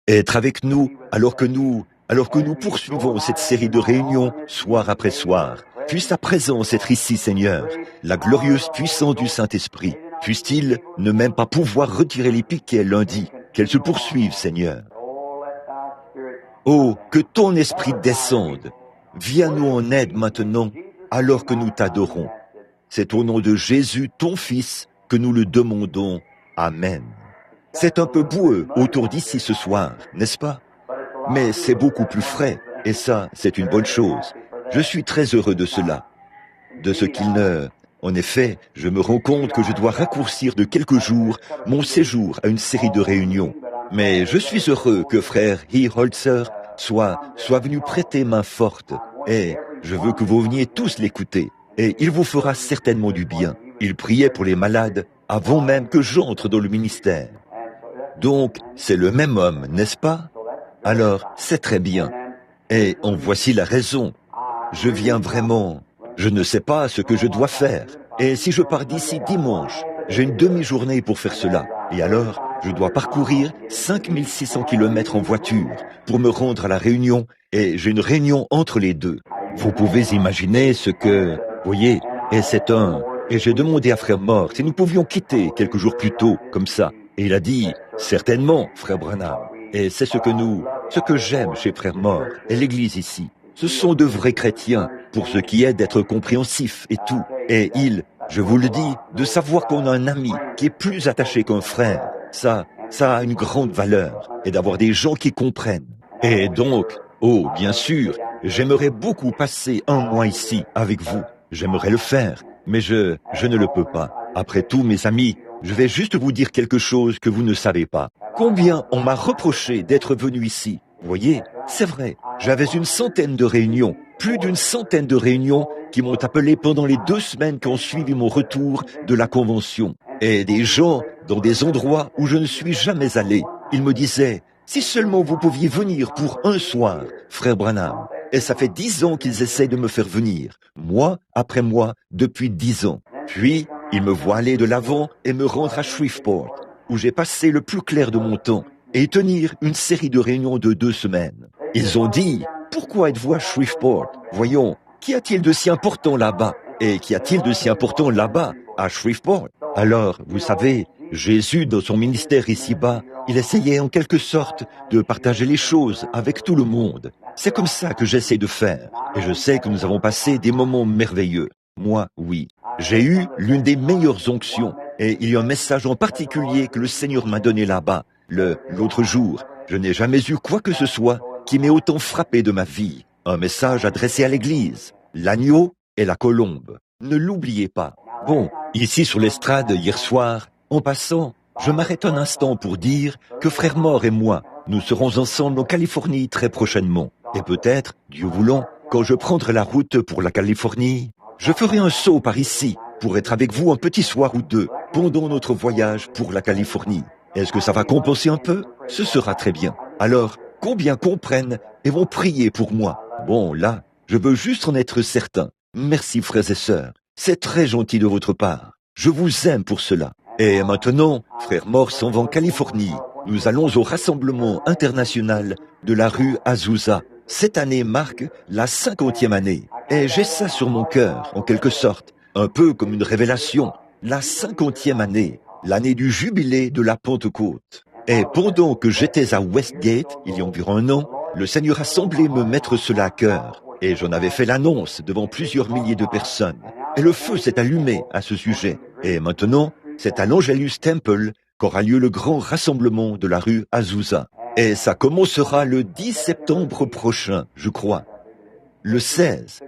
Être avec nous alors que nous poursuivons cette série de réunions soir après soir. Puisse ta présence être ici, Seigneur, la glorieuse puissance du Saint-Esprit. Puisse-t-il ne même pas pouvoir retirer les piquets lundi, qu'elles se poursuivent, Seigneur. Oh, que ton esprit descende. Viens-nous en aide maintenant, alors que nous t'adorons. C'est au nom de Jésus, ton Fils, que nous le demandons. Amen. C'est un peu boueux autour d'ici ce soir, n'est-ce pas? Mais c'est beaucoup plus frais, et ça, c'est une bonne chose. Je suis très heureux de cela. De ce qu'il ne... En effet, je me rends compte que je dois raccourcir de quelques jours mon séjour à une série de réunions. Mais je suis heureux que frère Holzer soit venu prêter main forte. Et je veux que vous veniez tous l'écouter. Et il vous fera certainement du bien. Il priait pour les malades avant même que j'entre dans le ministère. Donc, c'est le même homme, n'est-ce pas? Alors, c'est très bien. Et en voici la raison. Je viens vraiment... Je ne sais pas ce que je dois faire. Et si je pars d'ici dimanche, j'ai une demi-journée pour faire cela. Et alors, je dois parcourir 5600 km en voiture pour me rendre à la réunion. Et j'ai une réunion entre les deux. Vous pouvez imaginer ce que... Voyez, et c'est un... Et j'ai demandé à frère Mort si nous pouvions quitter quelques jours plus tôt, comme ça. Et il a dit, certainement, frère Branham. Et c'est ce que j'aime chez frère Mort et l'église ici. Ce sont de vrais chrétiens, pour ce qui est d'être compréhensifs et tout. Et je vous le dis, de savoir qu'on a un ami qui est plus attaché qu'un frère, ça a une grande valeur. Et d'avoir des gens qui comprennent. Et donc, oh, bien sûr, j'aimerais beaucoup passer un mois ici avec vous. J'aimerais le faire, mais je ne le peux pas. Après tout, mes amis, je vais juste vous dire quelque chose que vous ne savez pas. Combien on m'a reproché d'être venu ici? Vous voyez, c'est vrai, j'avais une centaine de réunions, plus d'une centaine de réunions qui m'ont appelé pendant les 2 semaines qui ont suivi mon retour de la convention. Et des gens dans des endroits où je ne suis jamais allé. Ils me disaient, si seulement vous pouviez venir pour un soir, frère Branham. Et ça fait 10 ans qu'ils essaient de me faire venir, mois après mois, depuis 10 ans. Puis, ils me voient aller de l'avant et me rendre à Shreveport, où j'ai passé le plus clair de mon temps, et tenir une série de réunions de 2 semaines. Ils ont dit, pourquoi êtes-vous à Shreveport? Voyons, qu'y a-t-il de si important là-bas? Et qu'y a-t-il de si important là-bas, à Shreveport? Alors, vous savez, Jésus, dans son ministère ici-bas, il essayait en quelque sorte de partager les choses avec tout le monde. C'est comme ça que j'essaie de faire. Et je sais que nous avons passé des moments merveilleux. Moi, oui. J'ai eu l'une des meilleures onctions. Et il y a un message en particulier que le Seigneur m'a donné là-bas, l'autre jour. Je n'ai jamais eu quoi que ce soit qui m'ait autant frappé de ma vie. Un message adressé à l'Église. L'agneau et la colombe. Ne l'oubliez pas. Bon, ici sur l'estrade, hier soir, en passant, je m'arrête un instant pour dire que frère Mort et moi, nous serons ensemble en Californie très prochainement. Et peut-être, Dieu voulant, quand je prendrai la route pour la Californie, je ferai un saut par ici pour être avec vous un petit soir ou deux pendant notre voyage pour la Californie. Est-ce que ça va compenser un peu? Ce sera très bien. Alors, combien comprennent et vont prier pour moi? Bon, là, je veux juste en être certain. Merci frères et sœurs. C'est très gentil de votre part. Je vous aime pour cela. Et maintenant, frère Mort s'en va en Californie. Nous allons au rassemblement international de la rue Azusa. Cette année marque la 50e année. Et j'ai ça sur mon cœur, en quelque sorte. Un peu comme une révélation. La 50e année. L'année du jubilé de la Pentecôte. Et pendant que j'étais à Westgate, il y a environ 1 an, le Seigneur a semblé me mettre cela à cœur. Et j'en avais fait l'annonce devant plusieurs milliers de personnes. Et le feu s'est allumé à ce sujet. Et maintenant, c'est à l'Angelus Temple qu'aura lieu le grand rassemblement de la rue Azusa. Et ça commencera le 10 septembre prochain, je crois. Le 16.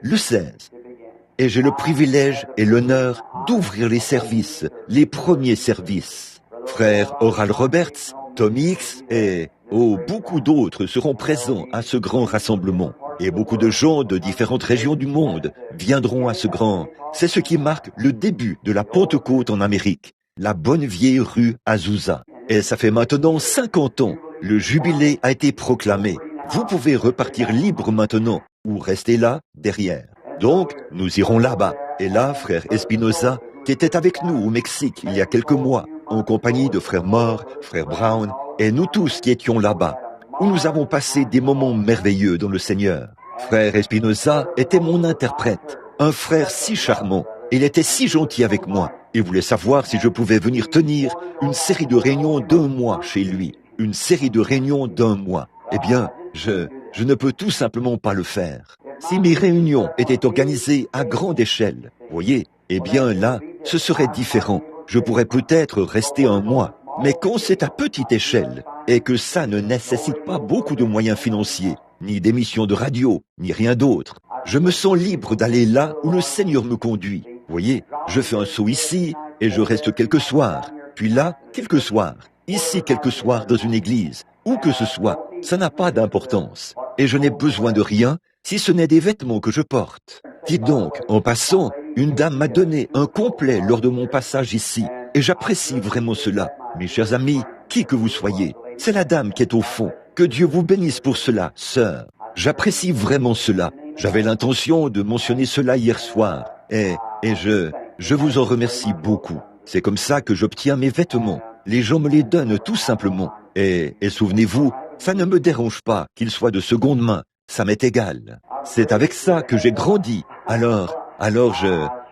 Et j'ai le privilège et l'honneur d'ouvrir les services, les premiers services. Frère Oral Roberts, Tom Hicks et beaucoup d'autres seront présents à ce grand rassemblement. Et beaucoup de gens de différentes régions du monde viendront à ce grand. C'est ce qui marque le début de la Pentecôte en Amérique, la bonne vieille rue Azusa. Et ça fait maintenant 50 ans. Le jubilé a été proclamé. Vous pouvez repartir libre maintenant ou rester là, derrière. Donc, nous irons là-bas. Et là, frère Espinosa, qui était avec nous au Mexique il y a quelques mois, en compagnie de frère Moore, frère Brown, et nous tous qui étions là-bas, où nous avons passé des moments merveilleux dans le Seigneur. Frère Espinosa était mon interprète, un frère si charmant. Il était si gentil avec moi. Il voulait savoir si je pouvais venir tenir une série de réunions d'1 mois chez lui. Une série de réunions d'1 mois. Eh bien, je ne peux tout simplement pas le faire. Si mes réunions étaient organisées à grande échelle, voyez, eh bien là, ce serait différent. Je pourrais peut-être rester 1 mois. Mais quand c'est à petite échelle, et que ça ne nécessite pas beaucoup de moyens financiers, ni d'émissions de radio, ni rien d'autre, je me sens libre d'aller là où le Seigneur me conduit. Voyez, je fais un saut ici, et je reste quelques soirs, puis là, quelques soirs, ici quelques soirs dans une église, où que ce soit, ça n'a pas d'importance. Et je n'ai besoin de rien, si ce n'est des vêtements que je porte. Dites donc, en passant, une dame m'a donné un complet lors de mon passage ici, et j'apprécie vraiment cela. Mes chers amis, qui que vous soyez, c'est la dame qui est au fond. Que Dieu vous bénisse pour cela, sœur. J'apprécie vraiment cela. J'avais l'intention de mentionner cela hier soir, et je vous en remercie beaucoup. C'est comme ça que j'obtiens mes vêtements. Les gens me les donnent tout simplement. Et souvenez-vous, ça ne me dérange pas qu'ils soient de seconde main. Ça m'est égal. C'est avec ça que j'ai grandi. Alors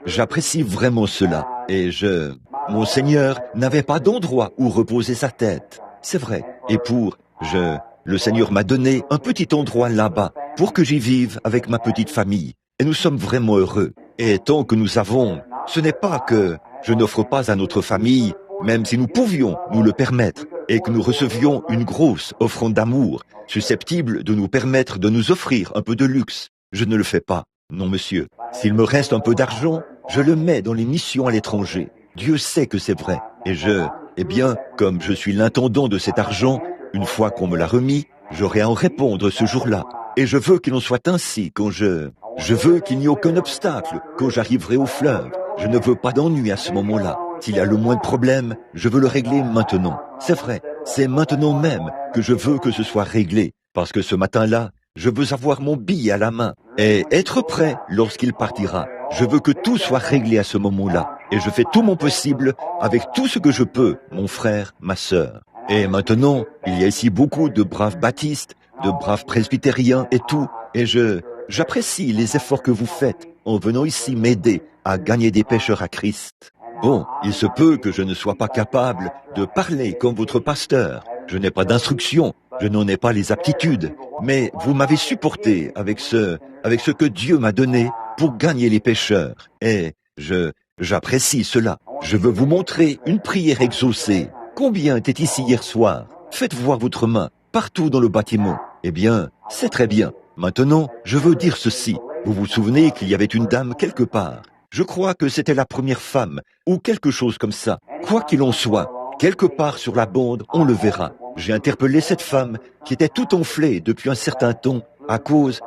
j'apprécie vraiment cela. Et mon Seigneur n'avait pas d'endroit où reposer sa tête. C'est vrai. Et le Seigneur m'a donné un petit endroit là-bas pour que j'y vive avec ma petite famille. Et nous sommes vraiment heureux. Et tant que nous avons, ce n'est pas que je n'offre pas à notre famille, même si nous pouvions nous le permettre, et que nous recevions une grosse offrande d'amour, susceptible de nous permettre de nous offrir un peu de luxe. Je ne le fais pas. Non, monsieur. S'il me reste un peu d'argent, je le mets dans les missions à l'étranger. Dieu sait que c'est vrai. Et eh bien, comme je suis l'intendant de cet argent, une fois qu'on me l'a remis, j'aurai à en répondre ce jour-là. Et je veux qu'il en soit ainsi quand je veux qu'il n'y ait aucun obstacle quand j'arriverai au fleuve. Je ne veux pas d'ennui à ce moment-là. S'il y a le moins de problème, je veux le régler maintenant. C'est vrai, c'est maintenant même que je veux que ce soit réglé. Parce que ce matin-là, je veux avoir mon billet à la main et être prêt lorsqu'il partira. Je veux que tout soit réglé à ce moment-là. Et je fais tout mon possible avec tout ce que je peux, mon frère, ma sœur. Et maintenant, il y a ici beaucoup de braves baptistes, de braves presbytériens et tout. Et j'apprécie les efforts que vous faites en venant ici m'aider à gagner des pécheurs à Christ. Bon, il se peut que je ne sois pas capable de parler comme votre pasteur. Je n'ai pas d'instruction, je n'en ai pas les aptitudes. Mais vous m'avez supporté avec ce que Dieu m'a donné pour gagner les pécheurs. Et j'apprécie cela. Je veux vous montrer une prière exaucée. Combien était ici hier soir? Faites voir votre main, partout dans le bâtiment. Eh bien, c'est très bien. Maintenant, je veux dire ceci. Vous vous souvenez qu'il y avait une dame quelque part? Je crois que c'était la première femme, ou quelque chose comme ça. Quoi qu'il en soit, quelque part sur la bande, on le verra. J'ai interpellé cette femme qui était tout enflée depuis un certain temps à cause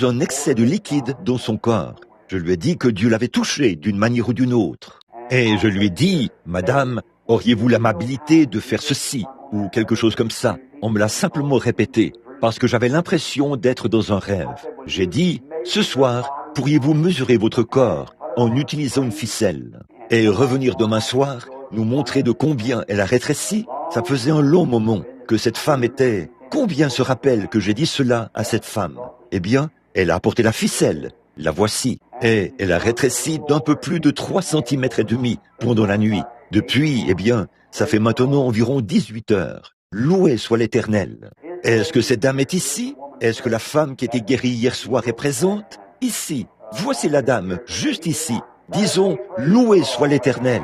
d'un excès de liquide dans son corps. Je lui ai dit que Dieu l'avait touchée d'une manière ou d'une autre. Et je lui ai dit, Madame, auriez-vous l'amabilité de faire ceci ou quelque chose comme ça? On me l'a simplement répété parce que j'avais l'impression d'être dans un rêve. J'ai dit, ce soir, pourriez-vous mesurer votre corps en utilisant une ficelle et revenir demain soir, nous montrer de combien elle a rétréci? Ça faisait un long moment que cette femme était... Combien se rappelle que j'ai dit cela à cette femme? Eh bien, elle a apporté la ficelle. La voici. Et elle a rétréci d'un peu plus de 3,5 cm pendant la nuit. Depuis, eh bien, ça fait maintenant environ 18 heures. Loué soit l'Éternel. Est-ce que cette dame est ici? Est-ce que la femme qui était guérie hier soir est présente? Ici. Voici la dame, juste ici. Disons, loué soit l'Éternel.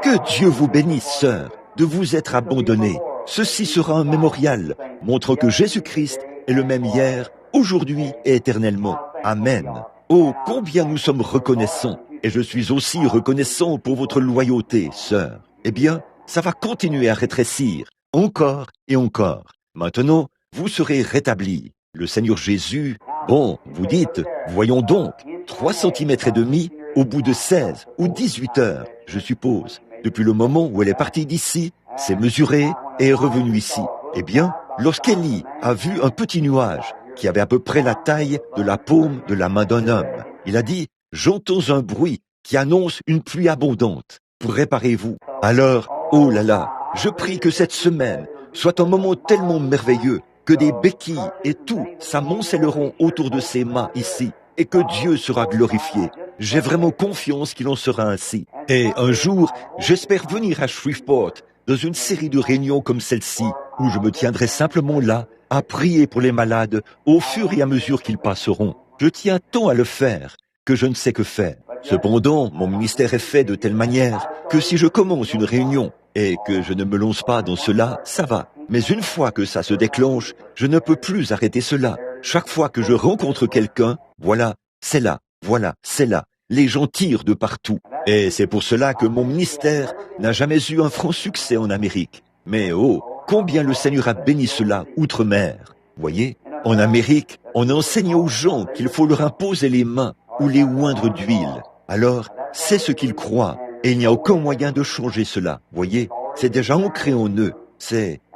Que Dieu vous bénisse, sœur, de vous être abandonnée. Ceci sera un mémorial, montrant que Jésus-Christ est le même hier, aujourd'hui et éternellement. Amen. Oh, combien nous sommes reconnaissants. Et je suis aussi reconnaissant pour votre loyauté, sœur. Eh bien, ça va continuer à rétrécir, encore et encore. Maintenant, vous serez rétablis. Le Seigneur Jésus, bon, vous dites, voyons donc, 3,5 cm au bout de 16 ou 18 heures, je suppose. Depuis le moment où elle est partie d'ici, s'est mesurée et est revenue ici. Eh bien, lorsqu'Élie a vu un petit nuage qui avait à peu près la taille de la paume de la main d'un homme, il a dit, j'entends un bruit qui annonce une pluie abondante. Préparez-vous. Alors, oh là là, je prie que cette semaine soit un moment tellement merveilleux que des béquilles et tout s'amoncelleront autour de ses mains ici et que Dieu sera glorifié. J'ai vraiment confiance qu'il en sera ainsi. Et un jour, j'espère venir à Shreveport dans une série de réunions comme celle-ci où je me tiendrai simplement là à prier pour les malades au fur et à mesure qu'ils passeront. Je tiens tant à le faire que je ne sais que faire. Cependant, mon ministère est fait de telle manière que si je commence une réunion et que je ne me lance pas dans cela, ça va. Mais une fois que ça se déclenche, je ne peux plus arrêter cela. Chaque fois que je rencontre quelqu'un, voilà, c'est là, voilà, c'est là. Les gens tirent de partout. Et c'est pour cela que mon ministère n'a jamais eu un franc succès en Amérique. Mais oh, combien le Seigneur a béni cela outre-mer. Voyez, en Amérique, on enseigne aux gens qu'il faut leur imposer les mains ou les oindre d'huile. Alors, c'est ce qu'ils croient. Et il n'y a aucun moyen de changer cela. Voyez, c'est déjà ancré en eux.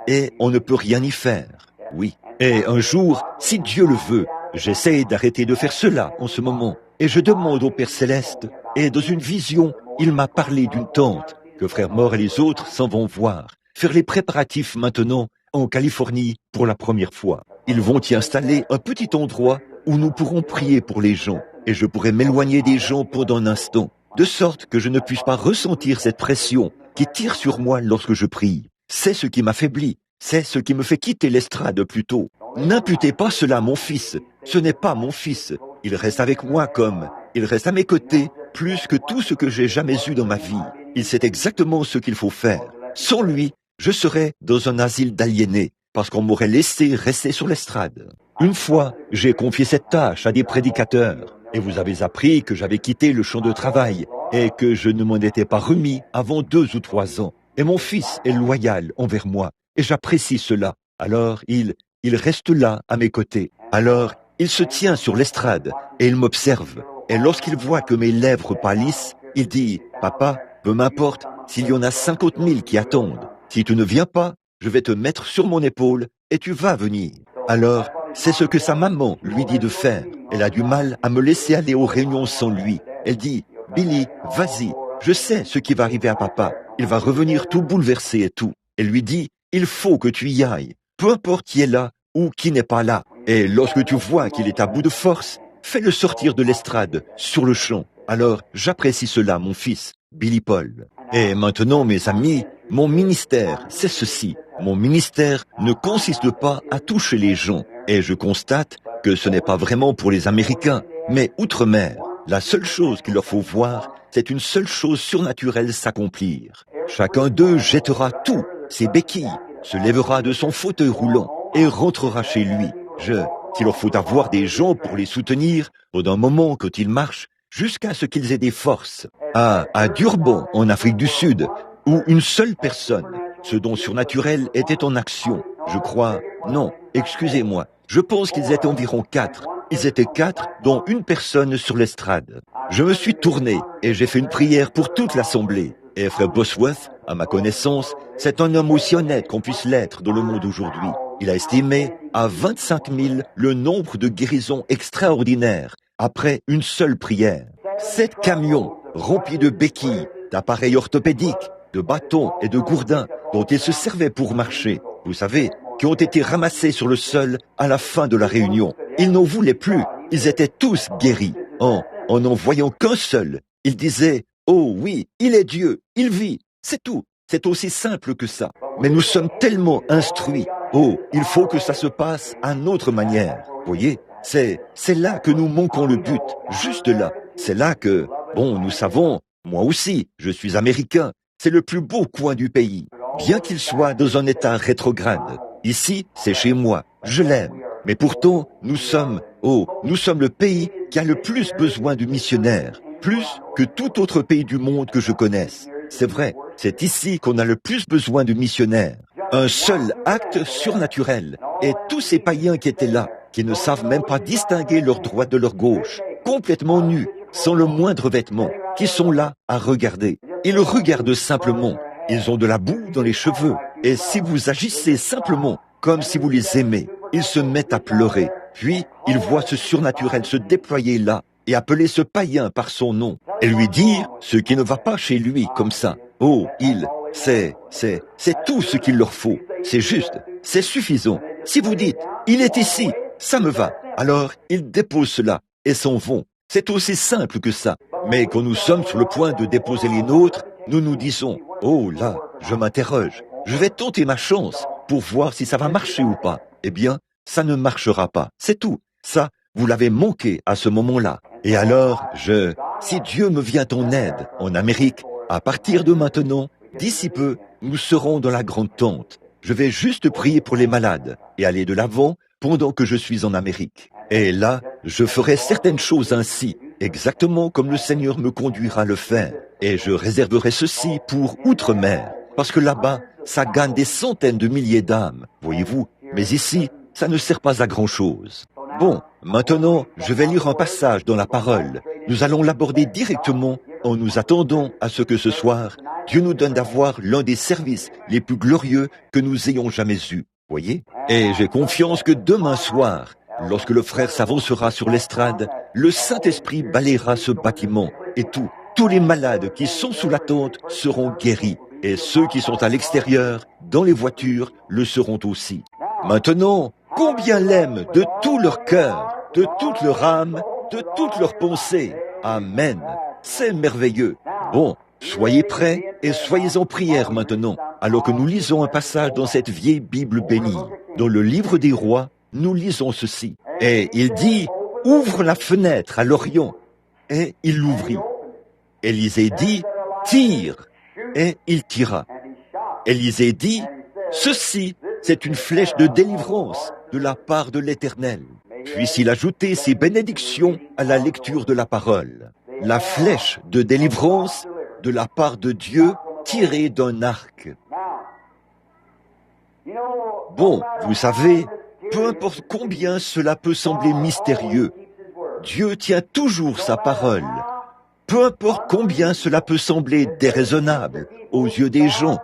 Et on ne peut rien y faire. Oui. Et un jour, si Dieu le veut, j'essaie d'arrêter de faire cela en ce moment. Et je demande au Père Céleste. Et dans une vision, il m'a parlé d'une tente que Frère Mort et les autres s'en vont voir. Faire les préparatifs maintenant en Californie pour la première fois. Ils vont y installer un petit endroit où nous pourrons prier pour les gens. Et je pourrai m'éloigner des gens pendant un instant, de sorte que je ne puisse pas ressentir cette pression qui tire sur moi lorsque je prie. C'est ce qui m'affaiblit, c'est ce qui me fait quitter l'estrade plus tôt. N'imputez pas cela à mon fils, ce n'est pas mon fils. Il reste avec moi il reste à mes côtés, plus que tout ce que j'ai jamais eu dans ma vie. Il sait exactement ce qu'il faut faire. Sans lui, je serais dans un asile d'aliénés, parce qu'on m'aurait laissé rester sur l'estrade. Une fois, j'ai confié cette tâche à des prédicateurs. Et vous avez appris que j'avais quitté le champ de travail et que je ne m'en étais pas remis avant 2 ou 3 ans. Et mon fils est loyal envers moi et j'apprécie cela. Alors il reste là à mes côtés. Alors il se tient sur l'estrade et il m'observe. Et lorsqu'il voit que mes lèvres pâlissent, il dit « Papa, peu m'importe s'il y en a 50 000 qui attendent. Si tu ne viens pas, je vais te mettre sur mon épaule et tu vas venir. » Alors, c'est ce que sa maman lui dit de faire. Elle a du mal à me laisser aller aux réunions sans lui. Elle dit, Billy, vas-y, je sais ce qui va arriver à papa. Il va revenir tout bouleversé et tout. Elle lui dit, il faut que tu y ailles. Peu importe qui est là ou qui n'est pas là. Et lorsque tu vois qu'il est à bout de force, fais-le sortir de l'estrade, sur le champ. Alors, j'apprécie cela, mon fils, Billy Paul. Et maintenant, mes amis, mon ministère, c'est ceci. Mon ministère ne consiste pas à toucher les gens. Et je constate que ce n'est pas vraiment pour les Américains, mais outre-mer. La seule chose qu'il leur faut voir, c'est une seule chose surnaturelle s'accomplir. Chacun d'eux jettera tout, ses béquilles, se lèvera de son fauteuil roulant et rentrera chez lui. S'il leur faut avoir des gens pour les soutenir, pendant un moment quand ils marchent, jusqu'à ce qu'ils aient des forces. À Durban, en Afrique du Sud, où une seule personne, ce don surnaturel était en action. Je crois, non, excusez-moi, je pense qu'ils étaient environ 4. Ils étaient 4, dont une personne sur l'estrade. Je me suis tourné et j'ai fait une prière pour toute l'assemblée. Et Frère Bosworth, à ma connaissance, c'est un homme aussi honnête qu'on puisse l'être dans le monde aujourd'hui. Il a estimé à 25 000 le nombre de guérisons extraordinaires après une seule prière. 7 camions remplis de béquilles, d'appareils orthopédiques, de bâtons et de gourdins dont ils se servaient pour marcher, vous savez, qui ont été ramassés sur le sol à la fin de la réunion. Ils n'en voulaient plus, ils étaient tous guéris. En n'en voyant qu'un seul, ils disaient « Oh oui, il est Dieu, il vit ». C'est tout, c'est aussi simple que ça. Mais nous sommes tellement instruits. Oh, il faut que ça se passe à notre manière. Voyez, c'est là que nous manquons le but, juste là. C'est là que, bon, nous savons, moi aussi, je suis américain, c'est le plus beau coin du pays, bien qu'il soit dans un état rétrograde. Ici, c'est chez moi, je l'aime. Mais pourtant, nous sommes le pays qui a le plus besoin de missionnaires, plus que tout autre pays du monde que je connaisse. c'est vrai, c'est ici qu'on a le plus besoin de missionnaires. Un seul acte surnaturel. Et tous ces païens qui étaient là, qui ne savent même pas distinguer leur droite de leur gauche, complètement nus, sans le moindre vêtement, qui sont là à regarder. Ils regardent simplement. Ils ont de la boue dans les cheveux. Et si vous agissez simplement, comme si vous les aimez, ils se mettent à pleurer. Puis, ils voient ce surnaturel se déployer là et appeler ce païen par son nom et lui dire ce qui ne va pas chez lui comme ça. Oh, c'est tout ce qu'il leur faut. C'est juste, c'est suffisant. Si vous dites, il est ici, ça me va. Alors, ils déposent cela et s'en vont. C'est aussi simple que ça. Mais quand nous sommes sur le point de déposer les nôtres, nous nous disons, oh là, je m'interroge. Je vais tenter ma chance pour voir si ça va marcher ou pas. Eh bien, ça ne marchera pas. C'est tout. Ça, vous l'avez manqué à ce moment-là. Et alors, si Dieu me vient en aide en Amérique, à partir de maintenant, d'ici peu, nous serons dans la grande tente. Je vais juste prier pour les malades et aller de l'avant pendant que je suis en Amérique. Et là, je ferai certaines choses ainsi, exactement comme le Seigneur me conduira à le faire. Et je réserverai ceci pour outre-mer, parce que là-bas, ça gagne des centaines de milliers d'âmes, voyez-vous. Mais ici, ça ne sert pas à grand-chose. Bon, maintenant, je vais lire un passage dans la parole. Nous allons l'aborder directement en nous attendant à ce que ce soir, Dieu nous donne d'avoir l'un des services les plus glorieux que nous ayons jamais eus, voyez. Et j'ai confiance que demain soir, lorsque le frère s'avancera sur l'estrade, le Saint-Esprit balayera ce bâtiment et tous les malades qui sont sous la tente seront guéris. Et ceux qui sont à l'extérieur, dans les voitures, le seront aussi. Maintenant, combien l'aiment de tout leur cœur, de toute leur âme, de toute leur pensée. Amen. C'est merveilleux. Bon, soyez prêts et soyez en prière maintenant, alors que nous lisons un passage dans cette vieille Bible bénie. Dans le livre des rois, nous lisons ceci. Et il dit, ouvre la fenêtre à l'Orient. Et il l'ouvrit. Élisée dit, tire. Et il tira. Élisée dit, ceci, c'est une flèche de délivrance de la part de l'Éternel. Puisse-t-il ajouter ses bénédictions à la lecture de la parole. La flèche de délivrance de la part de Dieu tirée d'un arc. Bon, vous savez, peu importe combien cela peut sembler mystérieux, Dieu tient toujours sa parole. Peu importe combien cela peut sembler déraisonnable aux yeux des gens,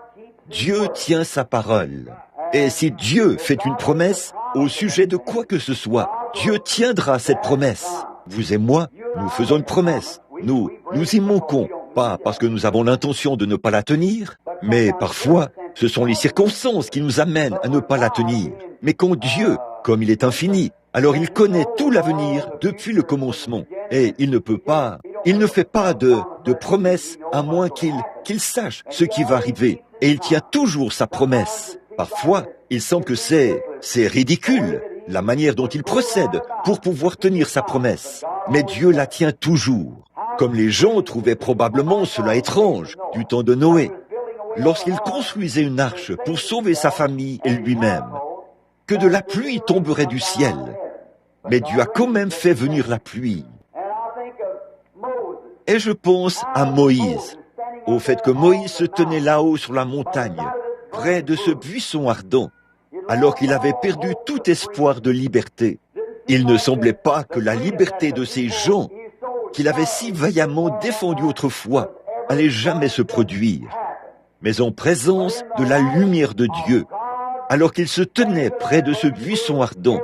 Dieu tient sa parole. Et si Dieu fait une promesse au sujet de quoi que ce soit, Dieu tiendra cette promesse. Vous et moi, nous faisons une promesse. Nous y manquons, pas parce que nous avons l'intention de ne pas la tenir, mais parfois, ce sont les circonstances qui nous amènent à ne pas la tenir. Mais quand Dieu, comme il est infini, alors il connaît tout l'avenir depuis le commencement. Et il ne fait pas de promesses à moins qu'il sache ce qui va arriver. Et il tient toujours sa promesse. Parfois, il semble que c'est ridicule, la manière dont il procède pour pouvoir tenir sa promesse. Mais Dieu la tient toujours. Comme les gens trouvaient probablement cela étrange du temps de Noé, lorsqu'il construisait une arche pour sauver sa famille et lui-même, que de la pluie tomberait du ciel. Mais Dieu a quand même fait venir la pluie. Et je pense à Moïse, au fait que Moïse se tenait là-haut sur la montagne, près de ce buisson ardent, alors qu'il avait perdu tout espoir de liberté. Il ne semblait pas que la liberté de ces gens, qu'il avait si vaillamment défendue autrefois, allait jamais se produire. Mais en présence de la lumière de Dieu, alors qu'il se tenait près de ce buisson ardent,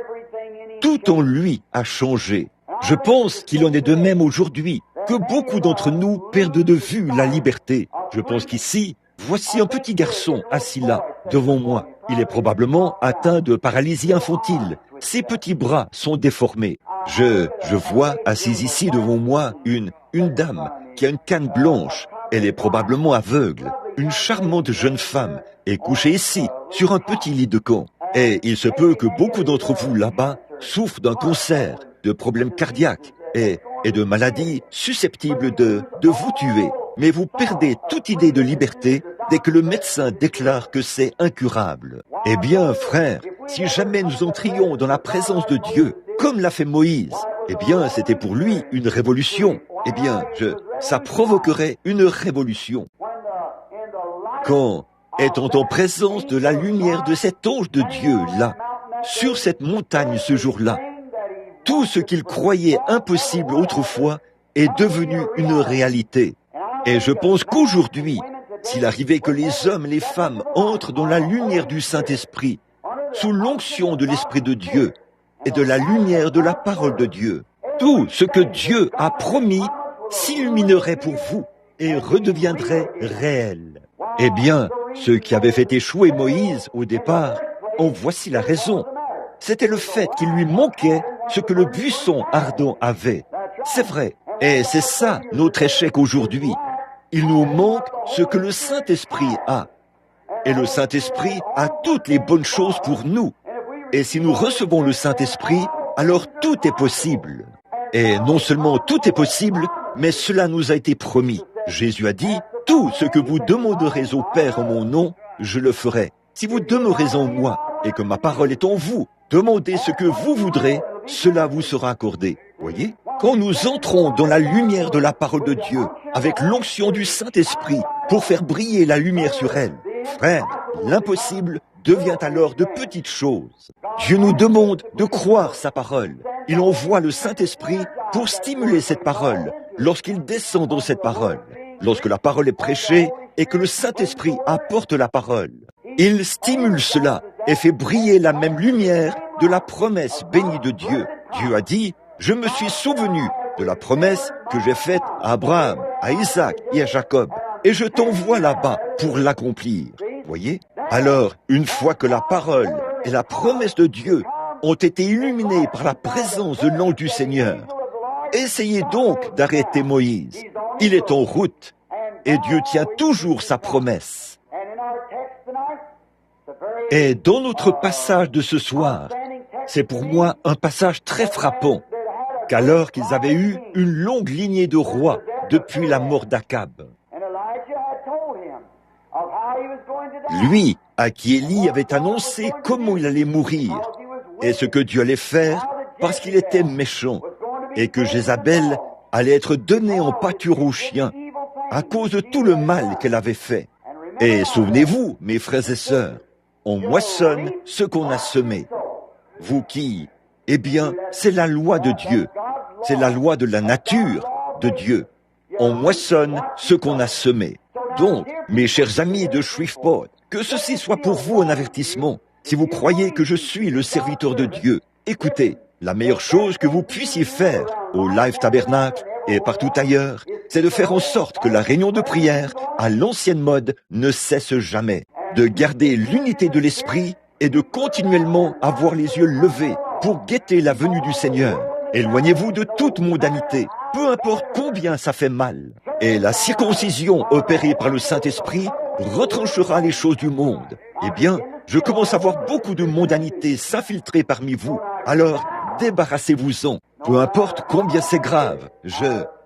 tout en lui a changé. Je pense qu'il en est de même aujourd'hui, que beaucoup d'entre nous perdent de vue la liberté. Je pense qu'ici, voici un petit garçon assis là, devant moi. Il est probablement atteint de paralysie infantile. Ses petits bras sont déformés. Je vois assise ici devant moi une dame qui a une canne blanche. Elle est probablement aveugle. Une charmante jeune femme est couchée ici, sur un petit lit de camp. Et il se peut que beaucoup d'entre vous là-bas souffrent d'un cancer, de problèmes cardiaques et de maladies susceptibles de vous tuer. Mais vous perdez toute idée de liberté dès que le médecin déclare que c'est incurable. Eh bien, frères, si jamais nous entrions dans la présence de Dieu, comme l'a fait Moïse, eh bien, c'était pour lui une révolution. Eh bien, ça provoquerait une révolution. quand, étant en présence de la lumière de cet ange de Dieu là, sur cette montagne ce jour-là, tout ce qu'il croyait impossible autrefois est devenu une réalité. Et je pense qu'aujourd'hui, s'il arrivait que les hommes et les femmes entrent dans la lumière du Saint-Esprit, sous l'onction de l'Esprit de Dieu et de la lumière de la parole de Dieu, tout ce que Dieu a promis s'illuminerait pour vous et redeviendrait réel. Eh bien, ceux qui avaient fait échouer Moïse au départ, en voici la raison. C'était le fait qu'il lui manquait ce que le buisson ardent avait. C'est vrai, et c'est ça notre échec aujourd'hui. Il nous manque ce que le Saint-Esprit a. Et le Saint-Esprit a toutes les bonnes choses pour nous. Et si nous recevons le Saint-Esprit, alors tout est possible. Et non seulement tout est possible, mais cela nous a été promis. Jésus a dit, « Tout ce que vous demanderez au Père en mon nom, je le ferai. Si vous demeurez en moi et que ma parole est en vous, demandez ce que vous voudrez, cela vous sera accordé. » Voyez ? Quand nous entrons dans la lumière de la parole de Dieu, avec l'onction du Saint-Esprit, pour faire briller la lumière sur elle, frère, l'impossible devient alors de petites choses. Dieu nous demande de croire sa parole. Il envoie le Saint-Esprit pour stimuler cette parole, lorsqu'il descend dans cette parole, lorsque la parole est prêchée et que le Saint-Esprit apporte la parole. Il stimule cela et fait briller la même lumière de la promesse bénie de Dieu. Dieu a dit, « Je me suis souvenu de la promesse que j'ai faite à Abraham, à Isaac et à Jacob, et je t'envoie là-bas pour l'accomplir. » Voyez ? Alors, une fois que la parole et la promesse de Dieu ont été illuminées par la présence de l'ange du Seigneur, essayez donc d'arrêter Moïse. Il est en route et Dieu tient toujours sa promesse. Et dans notre passage de ce soir, c'est pour moi un passage très frappant, qu'alors qu'ils avaient eu une longue lignée de rois depuis la mort d'Akab, lui à qui Élie avait annoncé comment il allait mourir et ce que Dieu allait faire parce qu'il était méchant et que Jézabel allait être donnée en pâture aux chiens à cause de tout le mal qu'elle avait fait. Et souvenez-vous, mes frères et sœurs, on moissonne ce qu'on a semé. Vous qui, eh bien, c'est la loi de Dieu, c'est la loi de la nature de Dieu. On moissonne ce qu'on a semé. Donc, mes chers amis de Shreveport, que ceci soit pour vous un avertissement. Si vous croyez que je suis le serviteur de Dieu, écoutez, la meilleure chose que vous puissiez faire au Life Tabernacle et partout ailleurs, c'est de faire en sorte que la réunion de prière à l'ancienne mode ne cesse jamais, de garder l'unité de l'esprit et de continuellement avoir les yeux levés pour guetter la venue du Seigneur. Éloignez-vous de toute mondanité, peu importe combien ça fait mal. Et la circoncision opérée par le Saint-Esprit retranchera les choses du monde. Eh bien, je commence à voir beaucoup de mondanité s'infiltrer parmi vous. Alors, débarrassez-vous-en. Peu importe combien c'est grave.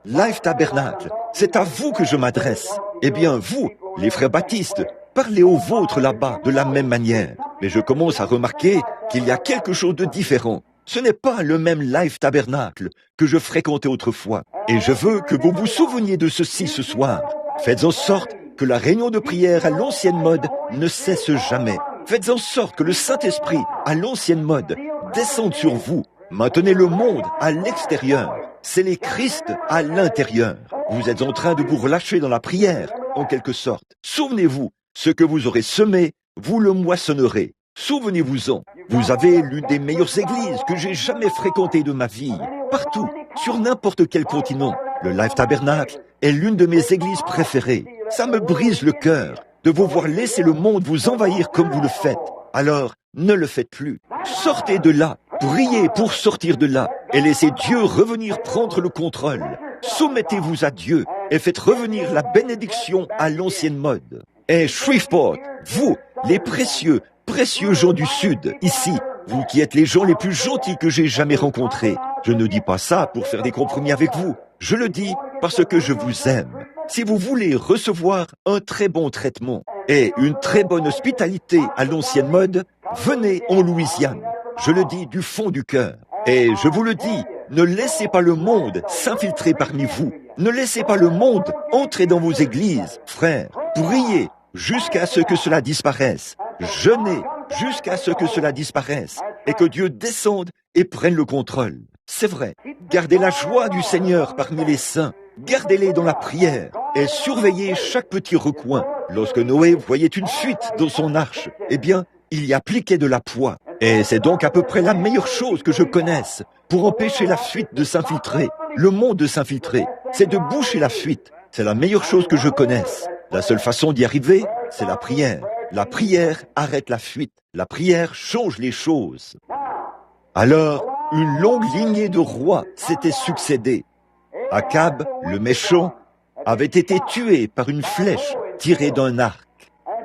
Life Tabernacle, c'est à vous que je m'adresse. Eh bien, vous, les frères baptistes, parlez aux vôtres là-bas de la même manière. Mais je commence à remarquer qu'il y a quelque chose de différent. Ce n'est pas le même Life Tabernacle que je fréquentais autrefois. Et je veux que vous vous souveniez de ceci ce soir. Faites en sorte que la réunion de prière à l'ancienne mode ne cesse jamais. Faites en sorte que le Saint-Esprit à l'ancienne mode descende sur vous. Maintenez le monde à l'extérieur. C'est les Christ à l'intérieur. Vous êtes en train de vous relâcher dans la prière, en quelque sorte. Souvenez-vous, ce que vous aurez semé, vous le moissonnerez. Souvenez-vous-en, vous avez l'une des meilleures églises que j'ai jamais fréquentées de ma vie. Partout, sur n'importe quel continent, le Life Tabernacle est l'une de mes églises préférées. Ça me brise le cœur de vous voir laisser le monde vous envahir comme vous le faites. Alors, ne le faites plus. Sortez de là, priez pour sortir de là et laissez Dieu revenir prendre le contrôle. Soumettez-vous à Dieu et faites revenir la bénédiction à l'ancienne mode. Et Shreveport, vous, les précieux gens du Sud, ici, vous qui êtes les gens les plus gentils que j'ai jamais rencontrés. Je ne dis pas ça pour faire des compromis avec vous. Je le dis parce que je vous aime. Si vous voulez recevoir un très bon traitement et une très bonne hospitalité à l'ancienne mode, venez en Louisiane. Je le dis du fond du cœur. Et je vous le dis, ne laissez pas le monde s'infiltrer parmi vous. Ne laissez pas le monde entrer dans vos églises. Frères, priez jusqu'à ce que cela disparaisse. Jeûnez jusqu'à ce que cela disparaisse et que Dieu descende et prenne le contrôle. C'est vrai. Gardez la joie du Seigneur parmi les saints. Gardez-les dans la prière et surveillez chaque petit recoin. Lorsque Noé voyait une fuite dans son arche, eh bien, il y appliquait de la poix. Et c'est donc à peu près la meilleure chose que je connaisse pour empêcher la fuite de s'infiltrer, le monde de s'infiltrer. C'est de boucher la fuite. C'est la meilleure chose que je connaisse. La seule façon d'y arriver, c'est la prière. La prière arrête la fuite. La prière change les choses. Alors, une longue lignée de rois s'était succédée. Akab, le méchant, avait été tué par une flèche tirée d'un arc.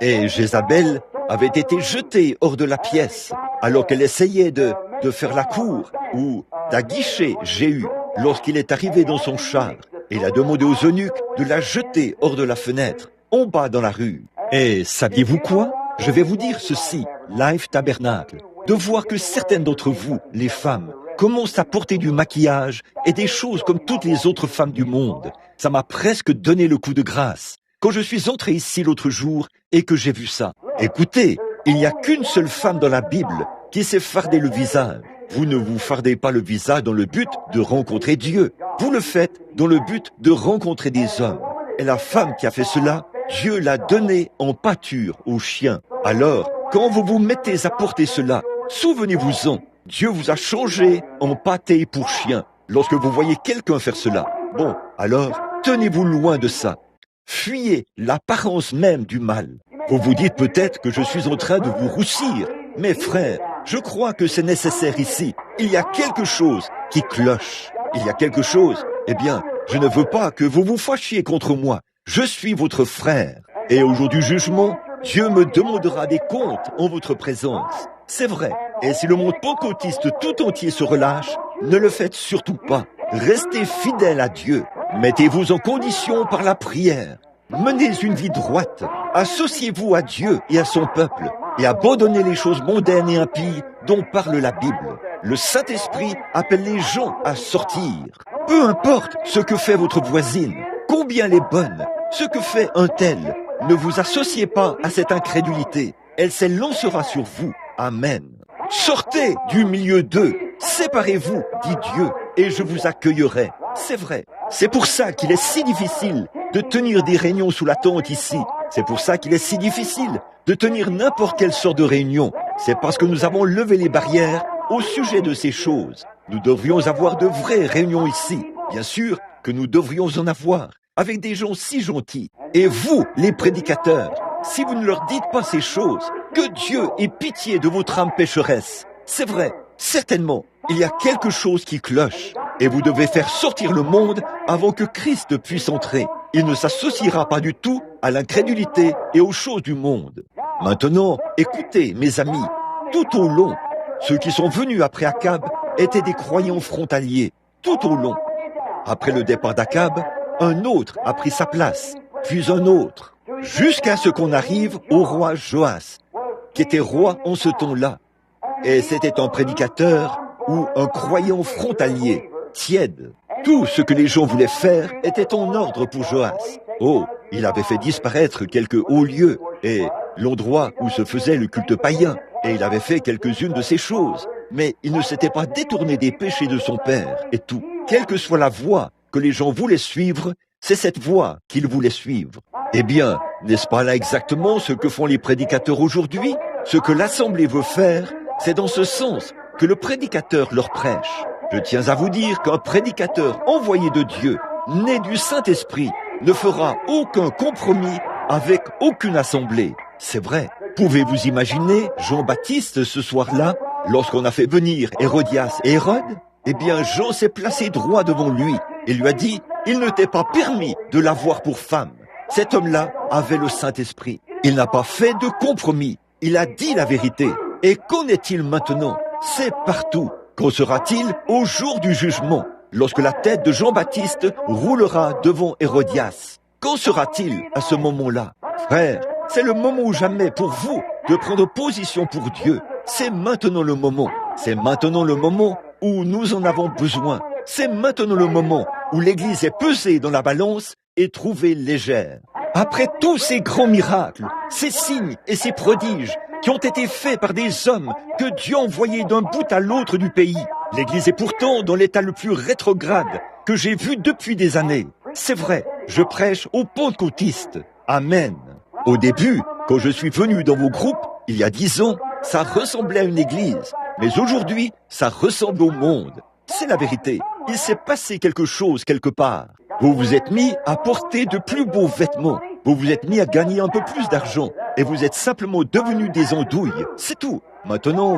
Et Jézabel avait été jetée hors de la pièce, alors qu'elle essayait de faire la cour ou d'aguicher Jéhu lorsqu'il est arrivé dans son char. Il a demandé aux eunuques de la jeter hors de la fenêtre, en bas dans la rue. Et saviez-vous quoi? Je vais vous dire ceci, Life Tabernacle, de voir que certaines d'entre vous, les femmes, commencent à porter du maquillage et des choses comme toutes les autres femmes du monde. Ça m'a presque donné le coup de grâce. Quand je suis entré ici l'autre jour et que j'ai vu ça, écoutez, il n'y a qu'une seule femme dans la Bible qui s'est fardé le visage. Vous ne vous fardez pas le visage dans le but de rencontrer Dieu. Vous le faites dans le but de rencontrer des hommes. Et la femme qui a fait cela, Dieu l'a donnée en pâture aux chiens. Alors, quand vous vous mettez à porter cela, souvenez-vous-en, Dieu vous a changé en pâté pour chien lorsque vous voyez quelqu'un faire cela. Bon, alors, tenez-vous loin de ça. Fuyez l'apparence même du mal. Vous vous dites peut-être que je suis en train de vous roussir. Mes frères, je crois que c'est nécessaire ici. Il y a quelque chose qui cloche. Il y a quelque chose. Eh bien, je ne veux pas que vous vous fâchiez contre moi. Je suis votre frère. Et au jour du jugement, Dieu me demandera des comptes en votre présence. C'est vrai. Et si le monde pentecôtiste tout entier se relâche, ne le faites surtout pas. Restez fidèles à Dieu. Mettez-vous en condition par la prière. Menez une vie droite. Associez-vous à Dieu et à son peuple. Et abandonnez les choses mondaines et impies dont parle la Bible. Le Saint-Esprit appelle les gens à sortir. Peu importe ce que fait votre voisine, combien elle est bonne, ce que fait un tel, ne vous associez pas à cette incrédulité. Elle s'élancera sur vous. Amen. Sortez du milieu d'eux. Séparez-vous, dit Dieu, et je vous accueillerai. C'est vrai. C'est pour ça qu'il est si difficile de tenir des réunions sous la tente ici. C'est pour ça qu'il est si difficile de tenir n'importe quelle sorte de réunion. C'est parce que nous avons levé les barrières au sujet de ces choses. Nous devrions avoir de vraies réunions ici. Bien sûr que nous devrions en avoir, avec des gens si gentils. Et vous, les prédicateurs, si vous ne leur dites pas ces choses, que Dieu ait pitié de votre âme pécheresse. C'est vrai, certainement, il y a quelque chose qui cloche. Et vous devez faire sortir le monde avant que Christ puisse entrer. Il ne s'associera pas du tout à l'incrédulité et aux choses du monde. Maintenant, écoutez, mes amis, tout au long, ceux qui sont venus après Akab étaient des croyants frontaliers, tout au long. Après le départ d'Akab, un autre a pris sa place, puis un autre, jusqu'à ce qu'on arrive au roi Joas, qui était roi en ce temps-là. Et c'était un prédicateur ou un croyant frontalier, tiède. Tout ce que les gens voulaient faire était en ordre pour Joas. Oh, il avait fait disparaître quelques hauts lieux et l'endroit où se faisait le culte païen, et il avait fait quelques-unes de ces choses. Mais il ne s'était pas détourné des péchés de son père et tout. Quelle que soit la voie que les gens voulaient suivre, c'est cette voie qu'ils voulaient suivre. Eh bien, n'est-ce pas là exactement ce que font les prédicateurs aujourd'hui? Ce que l'Assemblée veut faire, c'est dans ce sens que le prédicateur leur prêche. Je tiens à vous dire qu'un prédicateur envoyé de Dieu, né du Saint-Esprit, ne fera aucun compromis avec aucune assemblée. C'est vrai. Pouvez-vous imaginer Jean-Baptiste ce soir-là, lorsqu'on a fait venir Hérodias et Hérode? Eh bien, Jean s'est placé droit devant lui et lui a dit, il ne t'est pas permis de l'avoir pour femme. Cet homme-là avait le Saint-Esprit. Il n'a pas fait de compromis. Il a dit la vérité. Et qu'en est-il maintenant? C'est partout. Qu'en sera-t-il au jour du jugement, lorsque la tête de Jean-Baptiste roulera devant Hérodias? Qu'en sera-t-il à ce moment-là? Frère, c'est le moment ou jamais pour vous de prendre position pour Dieu. C'est maintenant le moment. C'est maintenant le moment où nous en avons besoin. C'est maintenant le moment où l'Église est pesée dans la balance et trouvée légère. Après tous ces grands miracles, ces signes et ces prodiges qui ont été faits par des hommes que Dieu a envoyés d'un bout à l'autre du pays, l'Église est pourtant dans l'état le plus rétrograde que j'ai vu depuis des années. C'est vrai, je prêche aux pentecôtistes. Amen. Au début, quand je suis venu dans vos groupes, il y a 10 ans, ça ressemblait à une église. Mais aujourd'hui, ça ressemble au monde. C'est la vérité. Il s'est passé quelque chose quelque part. Vous vous êtes mis à porter de plus beaux vêtements. Vous vous êtes mis à gagner un peu plus d'argent. Et vous êtes simplement devenus des andouilles. C'est tout. Maintenant,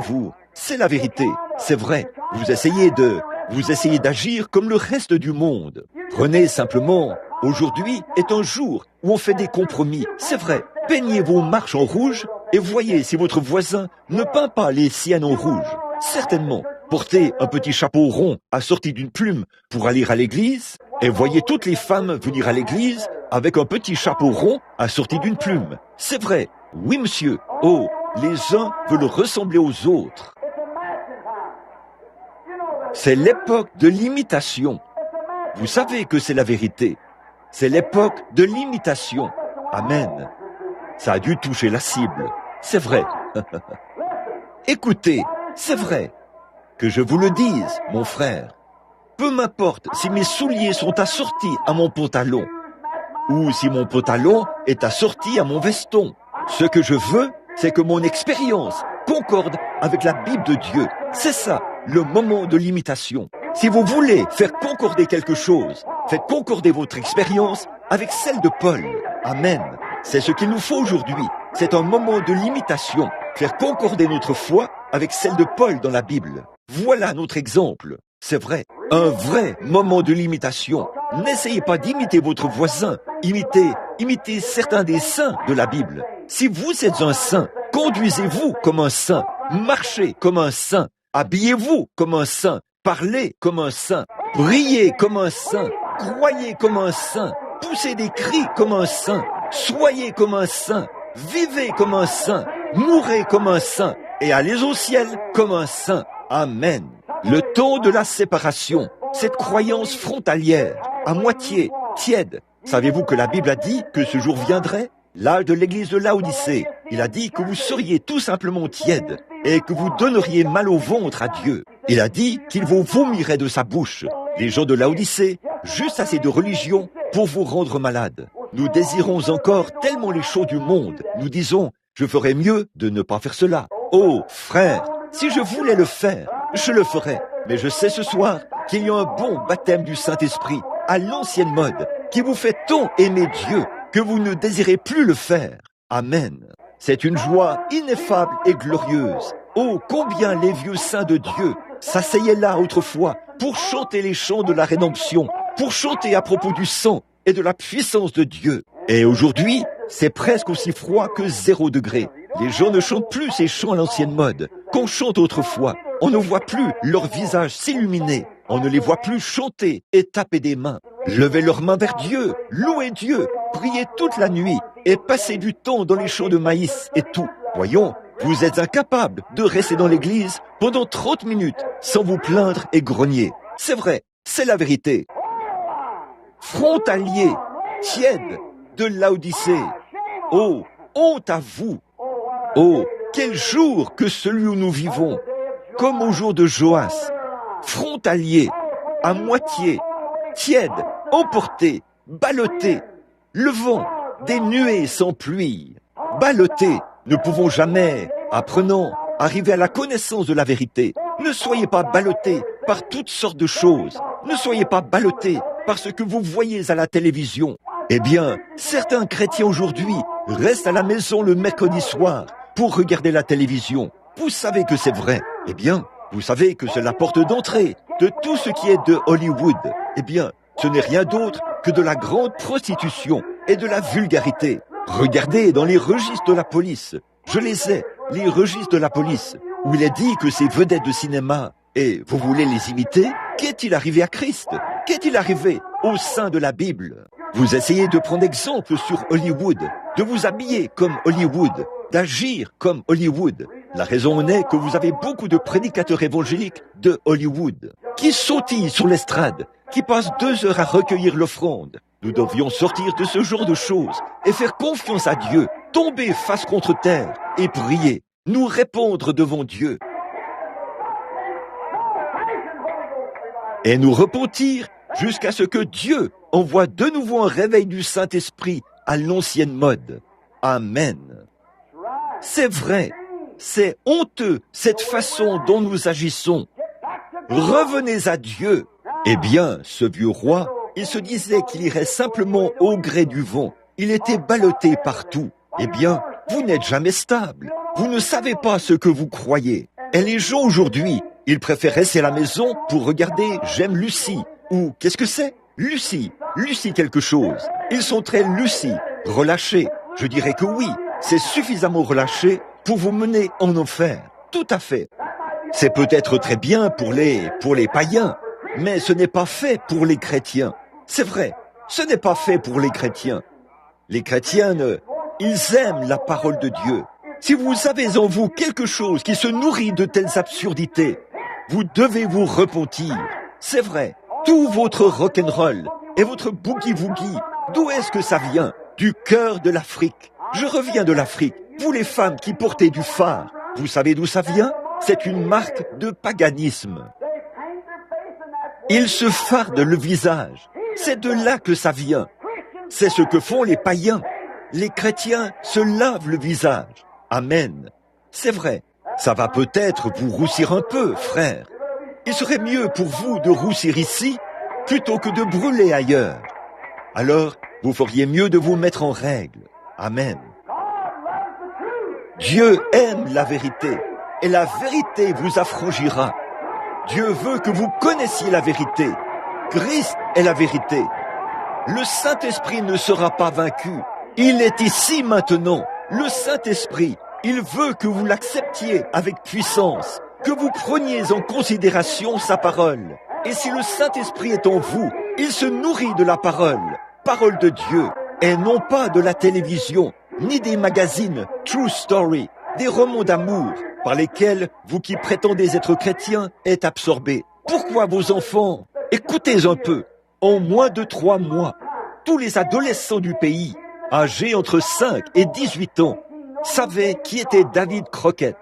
c'est la vérité. C'est vrai. Vous essayez d'agir comme le reste du monde. Prenez simplement, aujourd'hui est un jour où on fait des compromis. C'est vrai. Peignez vos marches en rouge et voyez si votre voisin ne peint pas les siennes en rouge. Certainement. Portez un petit chapeau rond assorti d'une plume pour aller à l'église et voyez toutes les femmes venir à l'église avec un petit chapeau rond assorti d'une plume. C'est vrai. Oui, monsieur. Oh, les uns veulent ressembler aux autres. C'est l'époque de l'imitation. Vous savez que c'est la vérité. C'est l'époque de l'imitation. Amen. Ça a dû toucher la cible. C'est vrai. Écoutez, c'est vrai. Que je vous le dise, mon frère. Peu m'importe si mes souliers sont assortis à mon pantalon ou si mon pantalon est assorti à mon veston. Ce que je veux, c'est que mon expérience concorde avec la Bible de Dieu. C'est ça, le moment de l'imitation. Si vous voulez faire concorder quelque chose, faites concorder votre expérience avec celle de Paul. Amen. C'est ce qu'il nous faut aujourd'hui. C'est un moment de l'imitation. Faire concorder notre foi avec celle de Paul dans la Bible. Voilà notre exemple. C'est vrai. Un vrai moment de l'imitation. N'essayez pas d'imiter votre voisin. Imitez certains des saints de la Bible. Si vous êtes un saint, conduisez-vous comme un saint. Marchez comme un saint. Habillez-vous comme un saint. Parlez comme un saint. Priez comme un saint. Croyez comme un saint. Poussez des cris comme un saint. Soyez comme un saint. Vivez comme un saint. Mourrez comme un saint. Et allez au ciel comme un saint. Amen. Le temps de la séparation, cette croyance frontalière, à moitié tiède. Savez-vous que la Bible a dit que ce jour viendrait? L'âge de l'église de Laodicée. Il a dit que vous seriez tout simplement tiède et que vous donneriez mal au ventre à Dieu. Il a dit qu'il vous vomirait de sa bouche. Les gens de Laodicée, juste assez de religion pour vous rendre malade. Nous désirons encore tellement les choses du monde. Nous disons, je ferais mieux de ne pas faire cela. Oh, frère, si je voulais le faire, je le ferais. Mais je sais ce soir qu'il y a un bon baptême du Saint-Esprit à l'ancienne mode qui vous fait tant aimer Dieu que vous ne désirez plus le faire. Amen. C'est une joie ineffable et glorieuse. Oh, combien les vieux saints de Dieu s'asseyaient là autrefois pour chanter les chants de la rédemption, pour chanter à propos du sang et de la puissance de Dieu. Et aujourd'hui, c'est presque aussi froid que 0 degré. Les gens ne chantent plus ces chants à l'ancienne mode qu'on chante autrefois. On ne voit plus leur visage s'illuminer. On ne les voit plus chanter et taper des mains. Lever leurs mains vers Dieu, louer Dieu, prier toute la nuit et passer du temps dans les champs de maïs et tout. Voyons, vous êtes incapable de rester dans l'église pendant 30 minutes sans vous plaindre et grogner. C'est vrai, c'est la vérité. Frontalier, tiède de Laodicée. Oh, honte à vous. Oh, quel jour que celui où nous vivons, comme au jour de Joas. Frontalier, à moitié, tiède, emporté, ballotté, le vent, des nuées sans pluie. Ballotté, ne pouvons jamais, apprenant, arriver à la connaissance de la vérité. Ne soyez pas ballottés par toutes sortes de choses. Ne soyez pas ballottés par ce que vous voyez à la télévision. Eh bien, certains chrétiens aujourd'hui restent à la maison le mercredi soir pour regarder la télévision. Vous savez que c'est vrai. Eh bien, vous savez que c'est la porte d'entrée de tout ce qui est de Hollywood. Eh bien, ce n'est rien d'autre que de la grande prostitution et de la vulgarité. Regardez dans les registres de la police. Je les ai, les registres de la police, où il est dit que ces vedettes de cinéma, et vous voulez les imiter? Qu'est-il arrivé à Christ? Qu'est-il arrivé au sein de la Bible? Vous essayez de prendre exemple sur Hollywood, de vous habiller comme Hollywood, d'agir comme Hollywood. La raison en est que vous avez beaucoup de prédicateurs évangéliques de Hollywood qui sautillent sur l'estrade, qui passent 2 heures à recueillir l'offrande, Nous devrions sortir de ce genre de choses et faire confiance à Dieu, tomber face contre terre et prier, nous répondre devant Dieu et nous repentir jusqu'à ce que Dieu envoie de nouveau un réveil du Saint-Esprit à l'ancienne mode. Amen. C'est vrai, c'est honteux cette façon dont nous agissons. Revenez à Dieu. Eh bien, ce vieux roi, il se disait qu'il irait simplement au gré du vent. Il était ballotté partout. Eh bien, vous n'êtes jamais stable. Vous ne savez pas ce que vous croyez. Et les gens aujourd'hui, ils préfèrent rester à la maison pour regarder J'aime Lucie. Ou qu'est-ce que c'est? Lucie quelque chose. Ils sont très Lucie, relâchés. Je dirais que oui, c'est suffisamment relâché pour vous mener en enfer. Tout à fait. C'est peut-être très bien pour les païens, mais ce n'est pas fait pour les chrétiens. C'est vrai, ce n'est pas fait pour les chrétiens. Les chrétiens, ils aiment la parole de Dieu. Si vous avez en vous quelque chose qui se nourrit de telles absurdités, vous devez vous repentir. C'est vrai, tout votre rock'n'roll et votre boogie-woogie, d'où est-ce que ça vient? Du cœur de l'Afrique. Je reviens de l'Afrique. Vous les femmes qui portez du fard, vous savez d'où ça vient? C'est une marque de paganisme. Ils se fardent le visage. C'est de là que ça vient. C'est ce que font les païens. Les chrétiens se lavent le visage. Amen. C'est vrai. Ça va peut-être vous roussir un peu, frère. Il serait mieux pour vous de roussir ici plutôt que de brûler ailleurs. Alors, vous feriez mieux de vous mettre en règle. Amen. Dieu aime la vérité et la vérité vous affranchira. Dieu veut que vous connaissiez la vérité. Christ est la vérité. Le Saint-Esprit ne sera pas vaincu. Il est ici maintenant. Le Saint-Esprit, il veut que vous l'acceptiez avec puissance, que vous preniez en considération sa parole. Et si le Saint-Esprit est en vous, il se nourrit de la parole de Dieu, et non pas de la télévision, ni des magazines True Story, des romans d'amour, par lesquels vous qui prétendez être chrétiens êtes absorbés. Pourquoi vos enfants? Écoutez un peu. En moins de 3 mois, tous les adolescents du pays, âgés entre 5 et 18 ans, savaient qui était David Crockett.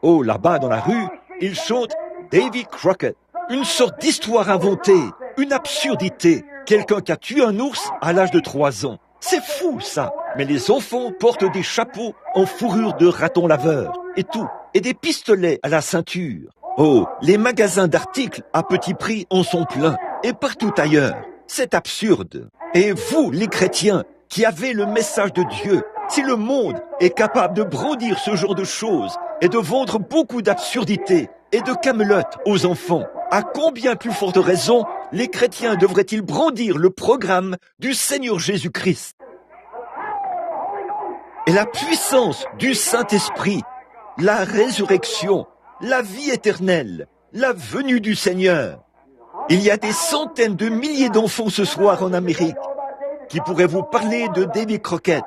Oh, là-bas dans la rue, ils chantent Davy Crockett. Une sorte d'histoire inventée, une absurdité. Quelqu'un qui a tué un ours à l'âge de 3 ans. C'est fou, ça. Mais les enfants portent des chapeaux en fourrure de raton laveur et tout. Et des pistolets à la ceinture. Oh, les magasins d'articles à petit prix en sont pleins. Et partout ailleurs. C'est absurde. Et vous, les chrétiens, qui avez le message de Dieu, si le monde est capable de brandir ce genre de choses et de vendre beaucoup d'absurdités et de camelotes aux enfants, à combien plus forte raison les chrétiens devraient-ils brandir le programme du Seigneur Jésus-Christ? Et la puissance du Saint-Esprit, la résurrection, la vie éternelle, la venue du Seigneur. Il y a des centaines de milliers d'enfants ce soir en Amérique qui pourraient vous parler de Davy Crockett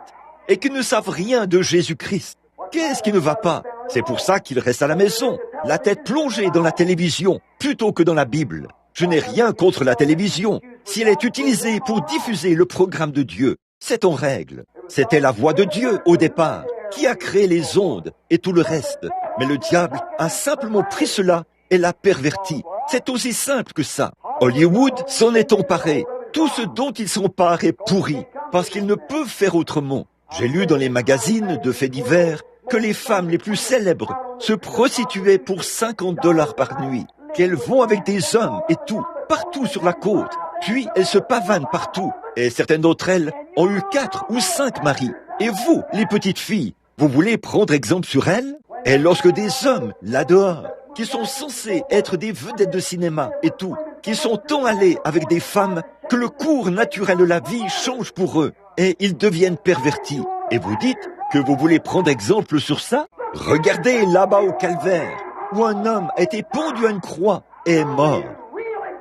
et qui ne savent rien de Jésus-Christ. Qu'est-ce qui ne va pas? C'est pour ça qu'ils restent à la maison, la tête plongée dans la télévision plutôt que dans la Bible. Je n'ai rien contre la télévision. Si elle est utilisée pour diffuser le programme de Dieu, c'est en règle. C'était la voix de Dieu au départ, qui a créé les ondes et tout le reste. Mais le diable a simplement pris cela et l'a perverti. C'est aussi simple que ça. Hollywood s'en est emparé. Tout ce dont ils s'emparent est pourri, parce qu'ils ne peuvent faire autrement. J'ai lu dans les magazines de faits divers que les femmes les plus célèbres se prostituaient pour $50 par nuit, qu'elles vont avec des hommes et tout, partout sur la côte. Puis elles se pavanent partout, et certaines d'entre elles ont eu 4 ou 5 maris. Et vous, les petites filles, vous voulez prendre exemple sur elles? Et lorsque des hommes, là dehors, qui sont censés être des vedettes de cinéma et tout, qui sont tant allés avec des femmes que le cours naturel de la vie change pour eux, et ils deviennent pervertis. Et vous dites que vous voulez prendre exemple sur ça? Regardez là-bas au calvaire, où un homme a été pendu à une croix et est mort.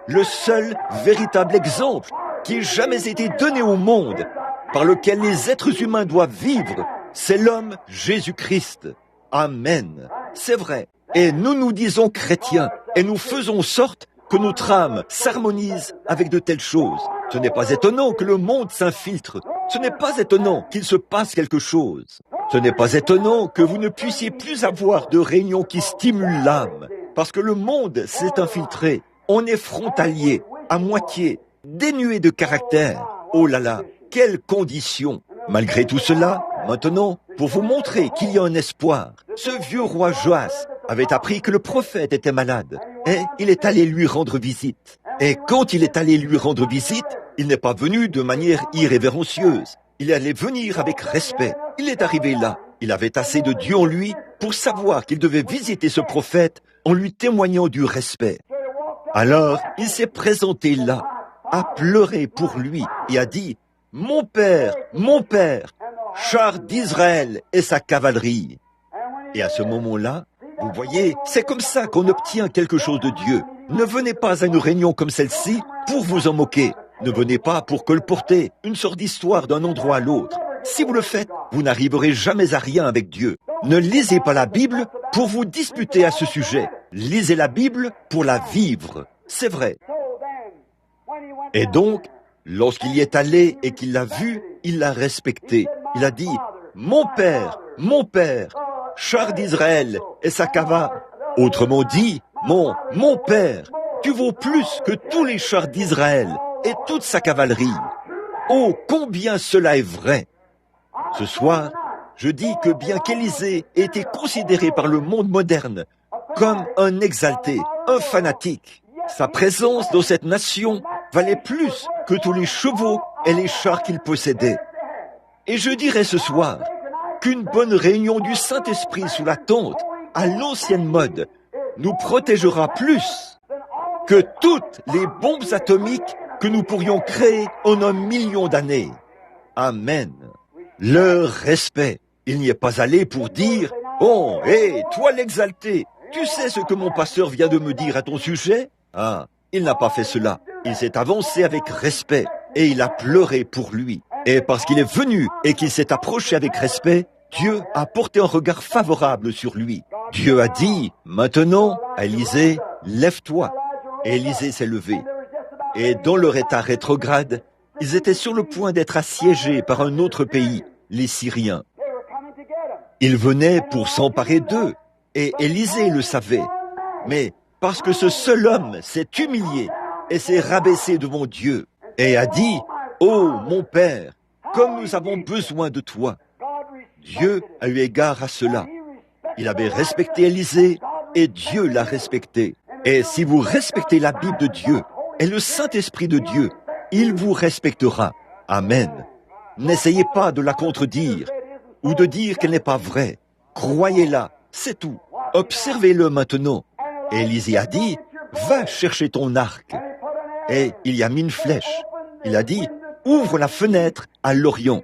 Le seul véritable exemple qui ait jamais été donné au monde, par lequel les êtres humains doivent vivre, c'est l'homme Jésus-Christ. Amen. C'est vrai. Et nous nous disons chrétiens, et nous faisons en sorte que notre âme s'harmonise avec de telles choses. Ce n'est pas étonnant que le monde s'infiltre. Ce n'est pas étonnant qu'il se passe quelque chose. Ce n'est pas étonnant que vous ne puissiez plus avoir de réunions qui stimulent l'âme, parce que le monde s'est infiltré. On est frontalier, à moitié, dénué de caractère. Oh là là, quelles conditions! Malgré tout cela, maintenant, pour vous montrer qu'il y a un espoir, ce vieux roi Joas avait appris que le prophète était malade, et il est allé lui rendre visite. Et quand il est allé lui rendre visite, il n'est pas venu de manière irrévérencieuse. Il allait venir avec respect. Il est arrivé là. Il avait assez de Dieu en lui pour savoir qu'il devait visiter ce prophète en lui témoignant du respect. Alors, il s'est présenté là, a pleuré pour lui et a dit « Mon père, char d'Israël et sa cavalerie ». Et à ce moment-là, vous voyez, c'est comme ça qu'on obtient quelque chose de Dieu. Ne venez pas à une réunion comme celle-ci pour vous en moquer. Ne venez pas pour colporter une sorte d'histoire d'un endroit à l'autre. Si vous le faites, vous n'arriverez jamais à rien avec Dieu. Ne lisez pas la Bible pour vous disputer à ce sujet. Lisez la Bible pour la vivre. C'est vrai. Et donc, lorsqu'il y est allé et qu'il l'a vu, il l'a respecté. Il a dit « Mon père, char d'Israël et sa cavalerie. » Autrement dit, mon père, tu vaux plus que tous les chars d'Israël et toute sa cavalerie. Oh, combien cela est vrai! Ce soir, je dis que bien qu'Élisée ait été considéré par le monde moderne comme un exalté, un fanatique, sa présence dans cette nation valait plus que tous les chevaux et les chars qu'il possédait. Et je dirais ce soir qu'une bonne réunion du Saint-Esprit sous la tente, à l'ancienne mode, nous protégera plus que toutes les bombes atomiques que nous pourrions créer en 1 million d'années. Amen. Leur respect. Il n'y est pas allé pour dire « Bon, hé, toi l'exalté, tu sais ce que mon pasteur vient de me dire à ton sujet ?» Ah, il n'a pas fait cela. Il s'est avancé avec respect et il a pleuré pour lui. Et parce qu'il est venu et qu'il s'est approché avec respect, Dieu a porté un regard favorable sur lui. Dieu a dit « Maintenant, Élisée, lève-toi. » Et Élisée s'est levé. Et dans leur état rétrograde, ils étaient sur le point d'être assiégés par un autre pays, les Syriens. Ils venaient pour s'emparer d'eux, et Élisée le savait. Mais parce que ce seul homme s'est humilié et s'est rabaissé devant Dieu, et a dit « Oh, mon Père, comme nous avons besoin de toi !» Dieu a eu égard à cela. Il avait respecté Élisée, et Dieu l'a respecté. Et si vous respectez la Bible de Dieu et le Saint-Esprit de Dieu, il vous respectera. Amen. N'essayez pas de la contredire ou de dire qu'elle n'est pas vraie. Croyez-la, c'est tout. Observez-le maintenant. Et Élisée a dit, va chercher ton arc. Et il y a mis une flèche. Il a dit, ouvre la fenêtre à l'Orient.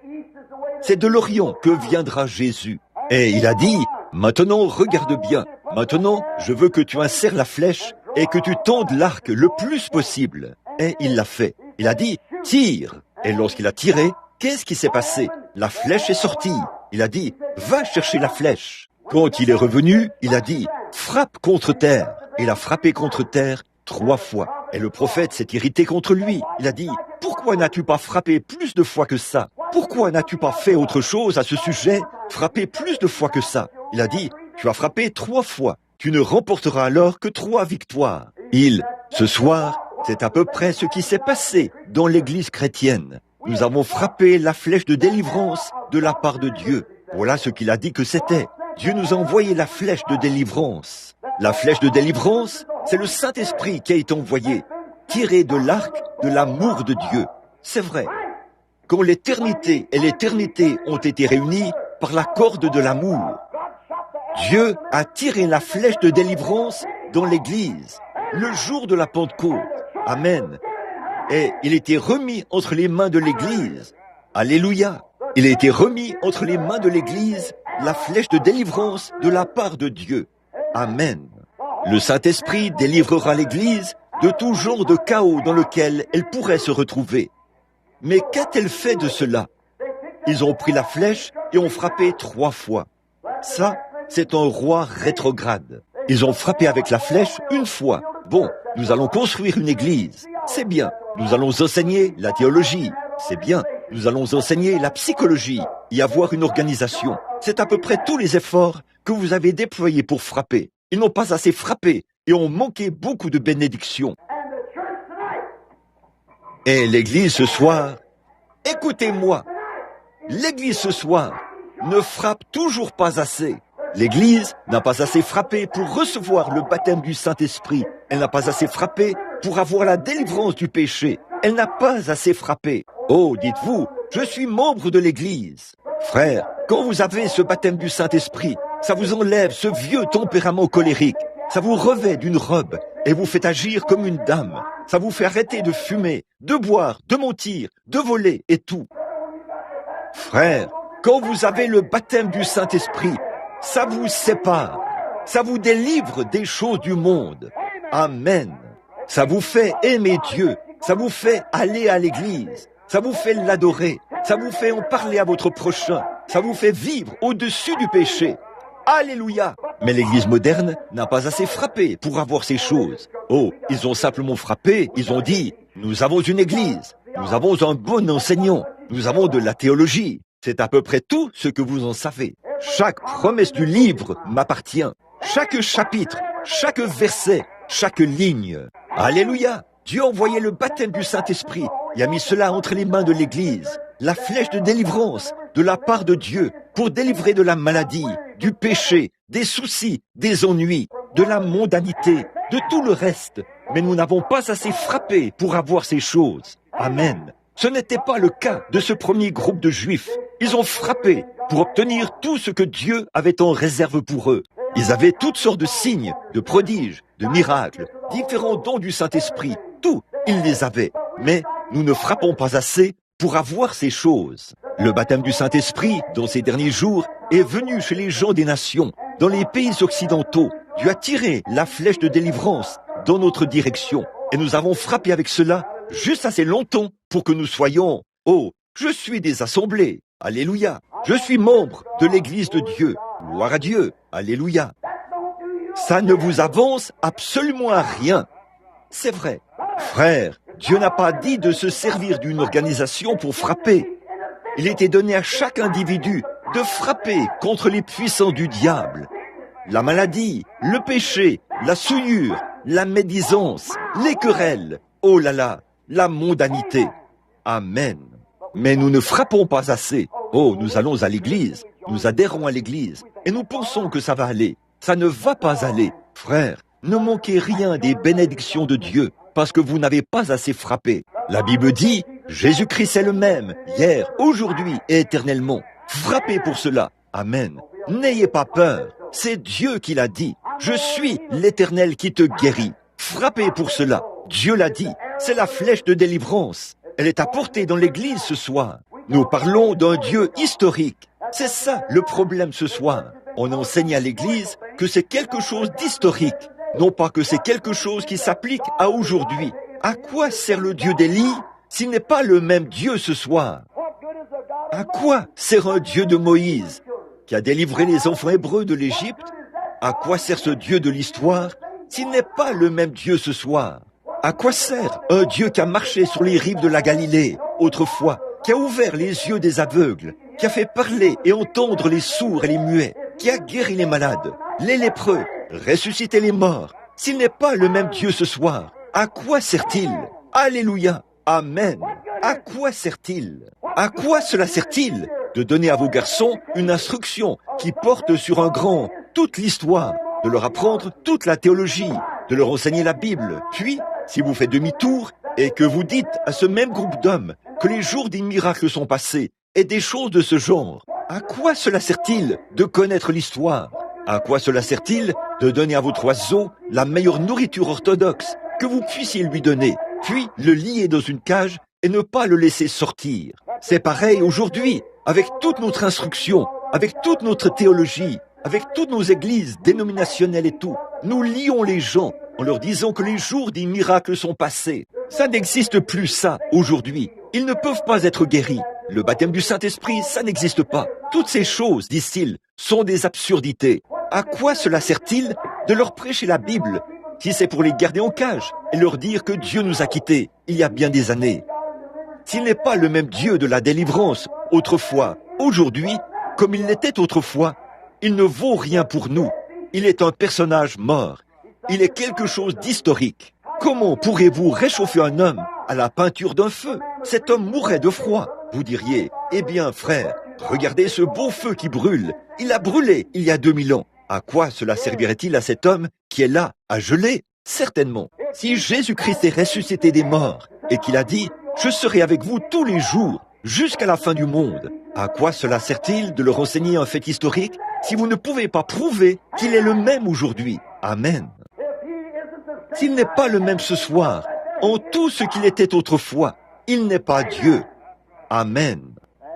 C'est de l'Orient que viendra Jésus. Et il a dit, maintenant regarde bien. Maintenant, je veux que tu insères la flèche et que tu tendes l'arc le plus possible. Et il l'a fait. Il a dit, tire. Et lorsqu'il a tiré, qu'est-ce qui s'est passé? La flèche est sortie. Il a dit, va chercher la flèche. Quand il est revenu, il a dit, frappe contre terre. Il a frappé contre terre 3 fois. Et le prophète s'est irrité contre lui. Il a dit, pourquoi n'as-tu pas frappé plus de fois que ça? Pourquoi n'as-tu pas fait autre chose à ce sujet? Frappé plus de fois que ça. Il a dit, tu as frappé 3 fois. Tu ne remporteras alors que 3 victoires. Ce soir, c'est à peu près ce qui s'est passé dans l'église chrétienne. Nous avons frappé la flèche de délivrance de la part de Dieu. Voilà ce qu'il a dit que c'était. Dieu nous a envoyé la flèche de délivrance. La flèche de délivrance, c'est le Saint-Esprit qui a été envoyé, tiré de l'arc de l'amour de Dieu. C'est vrai. Quand l'éternité et l'éternité ont été réunies par la corde de l'amour, Dieu a tiré la flèche de délivrance dans l'église, le jour de la Pentecôte. Amen. Et il était remis entre les mains de l'église. Alléluia. Il a été remis entre les mains de l'église la flèche de délivrance de la part de Dieu. Amen. Le Saint-Esprit délivrera l'église de tout genre de chaos dans lequel elle pourrait se retrouver. Mais qu'a-t-elle fait de cela? Ils ont pris la flèche et ont frappé 3 fois. Ça, c'est un roi rétrograde. Ils ont frappé avec la flèche 1 fois. Bon, nous allons construire une église. C'est bien. Nous allons enseigner la théologie. C'est bien. Nous allons enseigner la psychologie et avoir une organisation. C'est à peu près tous les efforts que vous avez déployés pour frapper. Ils n'ont pas assez frappé et ont manqué beaucoup de bénédictions. Et l'Église ce soir, écoutez-moi, l'Église ce soir ne frappe toujours pas assez. L'Église n'a pas assez frappé pour recevoir le baptême du Saint-Esprit. Elle n'a pas assez frappé pour avoir la délivrance du péché. Elle n'a pas assez frappé. Oh, dites-vous, je suis membre de l'Église. Frère, quand vous avez ce baptême du Saint-Esprit, ça vous enlève ce vieux tempérament colérique. Ça vous revêt d'une robe et vous fait agir comme une dame. Ça vous fait arrêter de fumer, de boire, de mentir, de voler et tout. Frère, quand vous avez le baptême du Saint-Esprit, ça vous sépare. Ça vous délivre des choses du monde. Amen. Ça vous fait aimer Dieu. Ça vous fait aller à l'église. Ça vous fait l'adorer. Ça vous fait en parler à votre prochain. Ça vous fait vivre au-dessus du péché. Alléluia. Mais l'église moderne n'a pas assez frappé pour avoir ces choses. Oh, ils ont simplement frappé. Ils ont dit, nous avons une église. Nous avons un bon enseignant. Nous avons de la théologie. C'est à peu près tout ce que vous en savez. Chaque promesse du livre m'appartient. Chaque chapitre, chaque verset, chaque ligne. Alléluia. Dieu a envoyé le baptême du Saint-Esprit. Il a mis cela entre les mains de l'Église. La flèche de délivrance de la part de Dieu pour délivrer de la maladie, du péché, des soucis, des ennuis, de la mondanité, de tout le reste. Mais nous n'avons pas assez frappé pour avoir ces choses. Amen. Ce n'était pas le cas de ce premier groupe de Juifs. Ils ont frappé pour obtenir tout ce que Dieu avait en réserve pour eux. Ils avaient toutes sortes de signes, de prodiges, de miracles, différents dons du Saint-Esprit. Tout, ils les avaient. Mais nous ne frappons pas assez pour avoir ces choses. Le baptême du Saint-Esprit, dans ces derniers jours, est venu chez les gens des nations, dans les pays occidentaux. Dieu a tiré la flèche de délivrance dans notre direction. Et nous avons frappé avec cela juste assez longtemps pour que nous soyons, oh, je suis des assemblées, alléluia. Je suis membre de l'Église de Dieu, gloire à Dieu, alléluia. Ça ne vous avance absolument à rien. C'est vrai. Frère, Dieu n'a pas dit de se servir d'une organisation pour frapper. Il était donné à chaque individu de frapper contre les puissants du diable. La maladie, le péché, la souillure, la médisance, les querelles, oh là là, la mondanité. Amen. Mais nous ne frappons pas assez. Oh, nous allons à l'église, nous adhérons à l'église, et nous pensons que ça va aller. Ça ne va pas aller. Frère, ne manquez rien des bénédictions de Dieu, parce que vous n'avez pas assez frappé. La Bible dit, Jésus-Christ est le même, hier, aujourd'hui et éternellement. Frappez pour cela. Amen. N'ayez pas peur. C'est Dieu qui l'a dit. Je suis l'Éternel qui te guérit. Frappez pour cela. Dieu l'a dit. C'est la flèche de délivrance. Elle est à portée dans l'église ce soir. Nous parlons d'un Dieu historique. C'est ça le problème ce soir. On enseigne à l'église que c'est quelque chose d'historique. Non pas que c'est quelque chose qui s'applique à aujourd'hui. À quoi sert le Dieu d'Élie s'il n'est pas le même Dieu ce soir? À quoi sert un Dieu de Moïse qui a délivré les enfants hébreux de l'Égypte? À quoi sert ce Dieu de l'histoire s'il n'est pas le même Dieu ce soir? À quoi sert un Dieu qui a marché sur les rives de la Galilée autrefois, qui a ouvert les yeux des aveugles, qui a fait parler et entendre les sourds et les muets, qui a guéri les malades, les lépreux, ressuscité les morts? S'il n'est pas le même Dieu ce soir, à quoi sert-il? Alléluia, amen. À quoi sert-il? À quoi cela sert-il de donner à vos garçons une instruction qui porte sur un grand toute l'histoire, de leur apprendre toute la théologie, de leur enseigner la Bible, puis, si vous faites demi-tour et que vous dites à ce même groupe d'hommes que les jours des miracles sont passés et des choses de ce genre, à quoi cela sert-il de connaître l'histoire? À quoi cela sert-il de donner à votre oiseau la meilleure nourriture orthodoxe que vous puissiez lui donner, puis le lier dans une cage et ne pas le laisser sortir? C'est pareil aujourd'hui, avec toute notre instruction, avec toute notre théologie, avec toutes nos églises dénominationnelles et tout. Nous lions les gens en leur disant que les jours des miracles sont passés. Ça n'existe plus ça aujourd'hui. Ils ne peuvent pas être guéris. Le baptême du Saint-Esprit, ça n'existe pas. Toutes ces choses, disent-ils, sont des absurdités. À quoi cela sert-il de leur prêcher la Bible si c'est pour les garder en cage et leur dire que Dieu nous a quittés il y a bien des années. S'il n'est pas le même Dieu de la délivrance autrefois, aujourd'hui, comme il l'était autrefois, il ne vaut rien pour nous. Il est un personnage mort. Il est quelque chose d'historique. Comment pourrez-vous réchauffer un homme à la peinture d'un feu? Cet homme mourrait de froid. Vous diriez, eh bien frère, regardez ce beau feu qui brûle. Il a brûlé il y a 2000 ans. À quoi cela servirait-il à cet homme qui est là, à geler? Certainement. Si Jésus-Christ est ressuscité des morts et qu'il a dit « Je serai avec vous tous les jours, jusqu'à la fin du monde », à quoi cela sert-il de leur enseigner un fait historique si vous ne pouvez pas prouver qu'il est le même aujourd'hui? Amen. S'il n'est pas le même ce soir, en tout ce qu'il était autrefois, il n'est pas Dieu. Amen.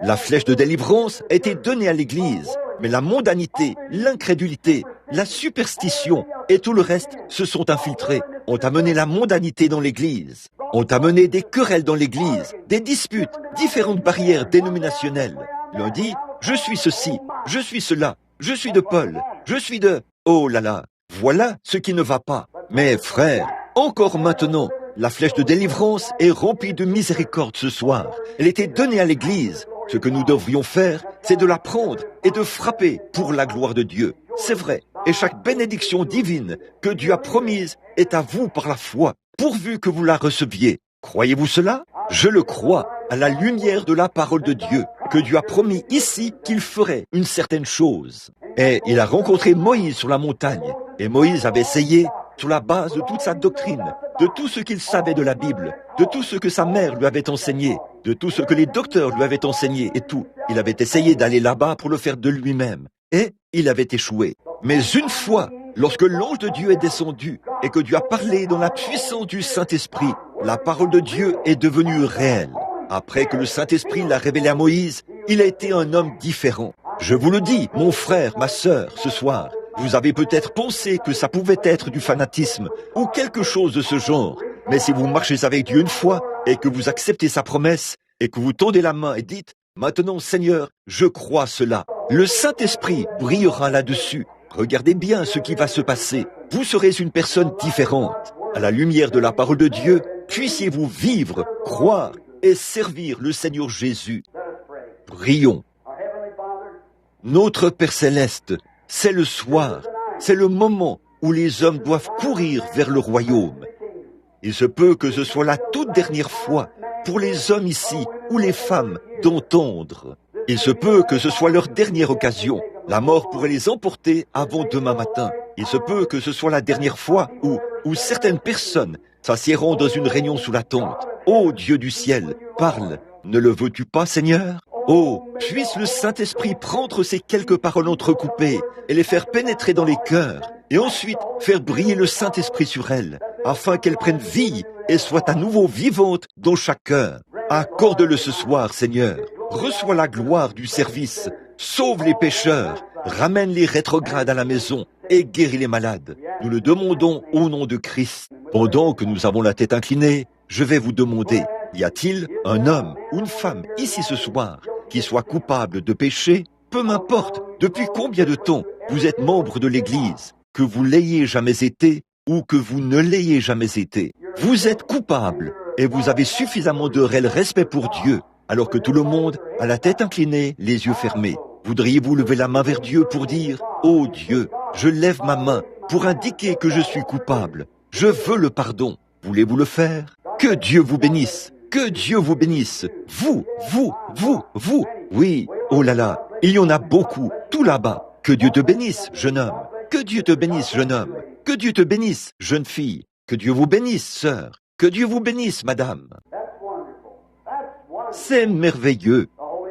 La flèche de délivrance a été donnée à l'Église, mais la mondanité, l'incrédulité, la superstition et tout le reste se sont infiltrés, ont amené la mondanité dans l'Église, ont amené des querelles dans l'Église, des disputes, différentes barrières dénominationnelles. L'un dit, je suis ceci, je suis cela, je suis de Paul, je suis de... Oh là là, voilà ce qui ne va pas. Mais frère, encore maintenant, la flèche de délivrance est remplie de miséricorde ce soir. Elle était donnée à l'Église. Ce que nous devrions faire, c'est de la prendre et de frapper pour la gloire de Dieu. C'est vrai. Et chaque bénédiction divine que Dieu a promise est à vous par la foi, pourvu que vous la receviez. Croyez-vous cela? Je le crois, à la lumière de la parole de Dieu, que Dieu a promis ici qu'il ferait une certaine chose. Et il a rencontré Moïse sur la montagne. Et Moïse avait essayé, sur la base de toute sa doctrine, de tout ce qu'il savait de la Bible, de tout ce que sa mère lui avait enseigné, de tout ce que les docteurs lui avaient enseigné et tout. Il avait essayé d'aller là-bas pour le faire de lui-même. Et il avait échoué. Mais une fois, lorsque l'ange de Dieu est descendu et que Dieu a parlé dans la puissance du Saint-Esprit, la parole de Dieu est devenue réelle. Après que le Saint-Esprit l'a révélé à Moïse, il a été un homme différent. Je vous le dis, mon frère, ma sœur, ce soir, vous avez peut-être pensé que ça pouvait être du fanatisme ou quelque chose de ce genre. Mais si vous marchez avec Dieu une fois et que vous acceptez sa promesse et que vous tendez la main et dites « Maintenant, Seigneur, je crois cela », le Saint-Esprit brillera là-dessus. Regardez bien ce qui va se passer. Vous serez une personne différente. À la lumière de la parole de Dieu, puissiez-vous vivre, croire et servir le Seigneur Jésus. Prions. Notre Père Céleste, c'est le soir, c'est le moment où les hommes doivent courir vers le royaume. Il se peut que ce soit la toute dernière fois pour les hommes ici ou les femmes d'entendre. Il se peut que ce soit leur dernière occasion. La mort pourrait les emporter avant demain matin. Il se peut que ce soit la dernière fois où certaines personnes s'assiéront dans une réunion sous la tente. Ô Dieu du ciel, parle. Ne le veux-tu pas, Seigneur? Oh, puisse le Saint-Esprit prendre ces quelques paroles entrecoupées et les faire pénétrer dans les cœurs, et ensuite faire briller le Saint-Esprit sur elles, afin qu'elles prennent vie et soient à nouveau vivantes dans chaque cœur. Accorde-le ce soir, Seigneur. Reçois la gloire du service. Sauve les pécheurs. Ramène les rétrogrades à la maison et guéris les malades. Nous le demandons au nom de Christ. Pendant que nous avons la tête inclinée, je vais vous demander, y a-t-il un homme ou une femme ici ce soir qui soit coupable de péché? Peu m'importe depuis combien de temps vous êtes membre de l'Église, que vous l'ayez jamais été ou que vous ne l'ayez jamais été. Vous êtes coupable et vous avez suffisamment de réel respect pour Dieu, alors que tout le monde a la tête inclinée, les yeux fermés. Voudriez-vous lever la main vers Dieu pour dire « Oh Dieu, je lève ma main pour indiquer que je suis coupable. Je veux le pardon. » Voulez-vous le faire? Que Dieu vous bénisse. Que Dieu vous bénisse. Vous. Oui, oh là là, il y en a beaucoup, tout là-bas. Que Dieu te bénisse, jeune homme. Que Dieu te bénisse, jeune homme. Que Dieu te bénisse, jeune fille. Que Dieu vous bénisse, sœur. Que Dieu vous bénisse, madame. C'est merveilleux.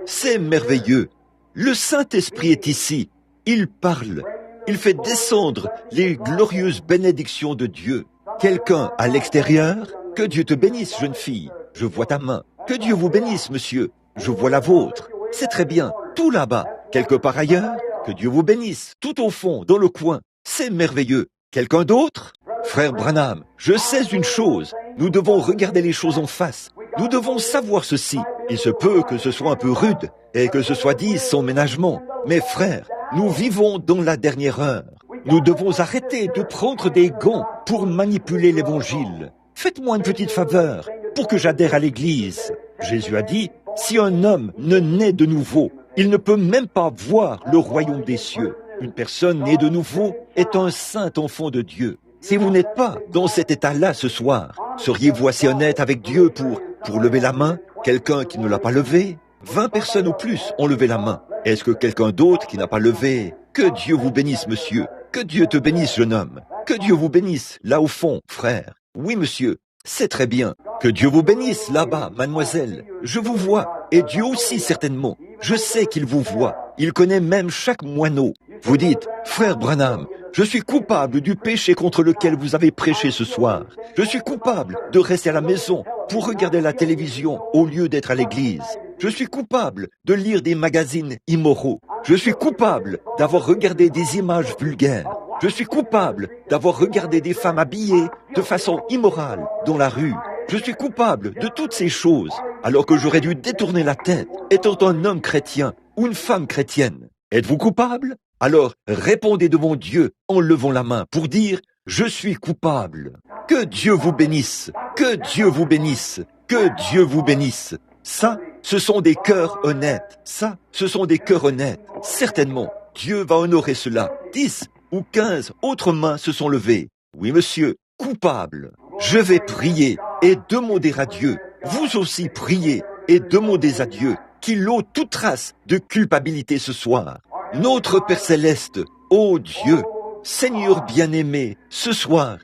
C'est merveilleux. Le Saint-Esprit est ici. Il parle. Il fait descendre les glorieuses bénédictions de Dieu. Quelqu'un à l'extérieur? Que Dieu te bénisse, jeune fille. Je vois ta main. Que Dieu vous bénisse, monsieur. Je vois la vôtre. C'est très bien. Tout là-bas. Quelque part ailleurs? Que Dieu vous bénisse. Tout au fond, dans le coin. C'est merveilleux. Quelqu'un d'autre? Frère Branham, je sais une chose. Nous devons regarder les choses en face. Nous devons savoir ceci. Il se peut que ce soit un peu rude et que ce soit dit sans ménagement. Mais frère, nous vivons dans la dernière heure. Nous devons arrêter de prendre des gants pour manipuler l'Évangile. Faites-moi une petite faveur pour que j'adhère à l'Église. Jésus a dit, si un homme ne naît de nouveau, il ne peut même pas voir le royaume des cieux. Une personne née de nouveau est un saint enfant de Dieu. Si vous n'êtes pas dans cet état-là ce soir, seriez-vous assez honnête avec Dieu pour lever la main? Quelqu'un qui ne l'a pas levé? 20 personnes ou plus ont levé la main. Est-ce que quelqu'un d'autre qui n'a pas levé? Que Dieu vous bénisse, monsieur. Que Dieu te bénisse, jeune homme. Que Dieu vous bénisse, là au fond, frère. Oui, monsieur, c'est très bien. Que Dieu vous bénisse, là-bas, mademoiselle. Je vous vois, et Dieu aussi, certainement. Je sais qu'il vous voit. Il connaît même chaque moineau. Vous dites, frère Branham, je suis coupable du péché contre lequel vous avez prêché ce soir. Je suis coupable de rester à la maison pour regarder la télévision au lieu d'être à l'église. Je suis coupable de lire des magazines immoraux. Je suis coupable d'avoir regardé des images vulgaires. Je suis coupable d'avoir regardé des femmes habillées de façon immorale dans la rue. Je suis coupable de toutes ces choses, alors que j'aurais dû détourner la tête, étant un homme chrétien ou une femme chrétienne. Êtes-vous coupable? Alors répondez devant Dieu en levant la main pour dire « Je suis coupable ». Que Dieu vous bénisse, que Dieu vous bénisse, que Dieu vous bénisse. Ça, ce sont des cœurs honnêtes. Ça, ce sont des cœurs honnêtes. Certainement, Dieu va honorer cela. 10 ou 15 autres mains se sont levées. Oui, monsieur, coupable. Je vais prier et demander à Dieu. Vous aussi priez et demandez à Dieu qu'il ôte toute trace de culpabilité ce soir. Notre Père Céleste, ô Dieu, Seigneur bien-aimé, ce soir,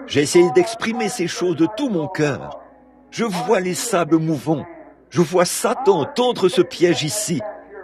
j'ai essayé d'exprimer ces choses de tout mon cœur. Je vois les sables mouvants. Je vois Satan tendre ce piège ici,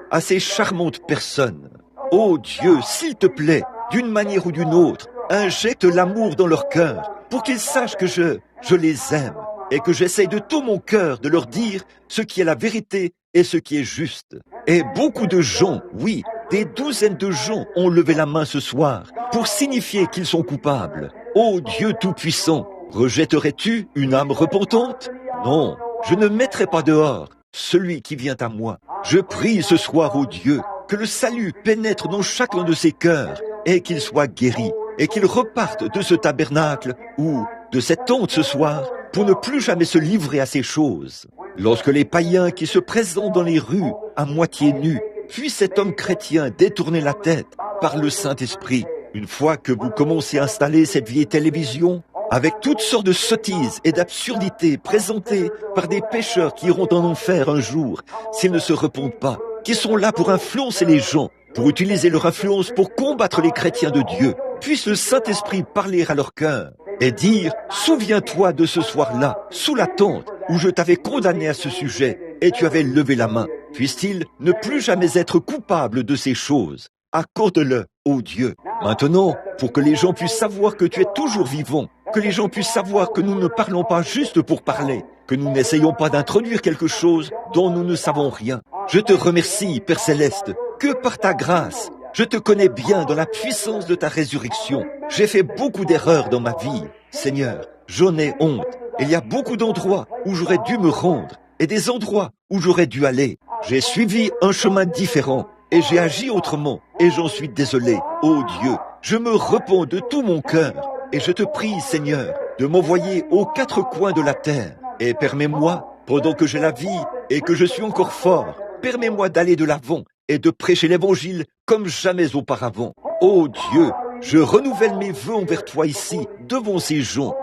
à ces charmantes personnes. Ô Dieu, s'il te plaît, d'une manière ou d'une autre, injecte l'amour dans leur cœur, pour qu'ils sachent que je les aime, et que j'essaye de tout mon cœur de leur dire ce qui est la vérité et ce qui est juste. Et beaucoup de gens, oui, des douzaines de gens ont levé la main ce soir pour signifier qu'ils sont coupables. Ô Dieu Tout-Puissant, rejetterais-tu une âme repentante? Non, je ne mettrai pas dehors celui qui vient à moi. Je prie ce soir, ô Dieu, que le salut pénètre dans chacun de ces cœurs et qu'il soit guéri et qu'il reparte de ce tabernacle ou de cette tente ce soir pour ne plus jamais se livrer à ces choses. Lorsque les païens qui se présentent dans les rues à moitié nus, puis cet homme chrétien détourner la tête par le Saint-Esprit, une fois que vous commencez à installer cette vieille télévision, avec toutes sortes de sottises et d'absurdités présentées par des pécheurs qui iront en enfer un jour s'ils ne se repentent pas, qui sont là pour influencer les gens, pour utiliser leur influence pour combattre les chrétiens de Dieu. Puisse le Saint-Esprit parler à leur cœur et dire « Souviens-toi de ce soir-là, sous la tente, où je t'avais condamné à ce sujet et tu avais levé la main. Puisse-t-il ne plus jamais être coupable de ces choses. Accorde-le, ô Dieu. Maintenant, pour que les gens puissent savoir que tu es toujours vivant, que les gens puissent savoir que nous ne parlons pas juste pour parler, que nous n'essayons pas d'introduire quelque chose dont nous ne savons rien. Je te remercie, Père Céleste, que par ta grâce, je te connais bien dans la puissance de ta résurrection. J'ai fait beaucoup d'erreurs dans ma vie. Seigneur, j'en ai honte. Il y a beaucoup d'endroits où j'aurais dû me rendre et des endroits où j'aurais dû aller. J'ai suivi un chemin différent et j'ai agi autrement et j'en suis désolé. Ô Dieu, je me repens de tout mon cœur et je te prie, Seigneur, de m'envoyer aux quatre coins de la terre et permets-moi, pendant que j'ai la vie et que je suis encore fort, permets-moi d'aller de l'avant et de prêcher l'évangile comme jamais auparavant. Ô Dieu, je renouvelle mes vœux envers toi ici, devant ces gens.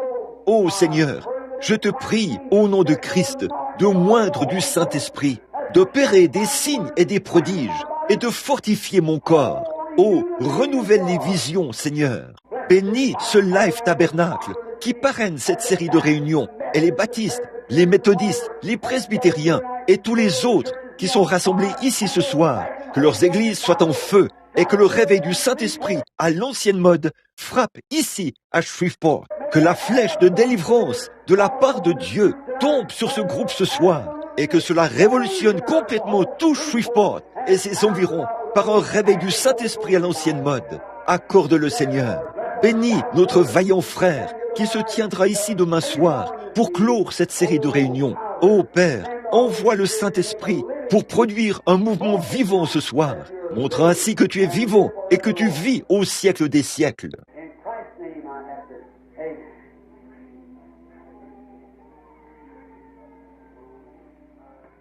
Ô Seigneur, je te prie, au nom de Christ, de moindre du Saint-Esprit, d'opérer des signes et des prodiges, et de fortifier mon corps. Oh, renouvelle les visions, Seigneur. Bénis ce Life Tabernacle qui parraine cette série de réunions, et les baptistes, les méthodistes, les presbytériens, et tous les autres qui sont rassemblés ici ce soir. Que leurs églises soient en feu, et que le réveil du Saint-Esprit à l'ancienne mode frappe ici à Shreveport. Que la flèche de délivrance de la part de Dieu tombe sur ce groupe ce soir et que cela révolutionne complètement tout Shreveport et ses environs par un réveil du Saint-Esprit à l'ancienne mode. Accorde-le, Seigneur. Bénis notre vaillant frère qui se tiendra ici demain soir pour clore cette série de réunions. Ô Père, envoie le Saint-Esprit pour produire un mouvement vivant ce soir, montrant ainsi que tu es vivant et que tu vis au siècle des siècles. In Christ's name I ask it. Amen.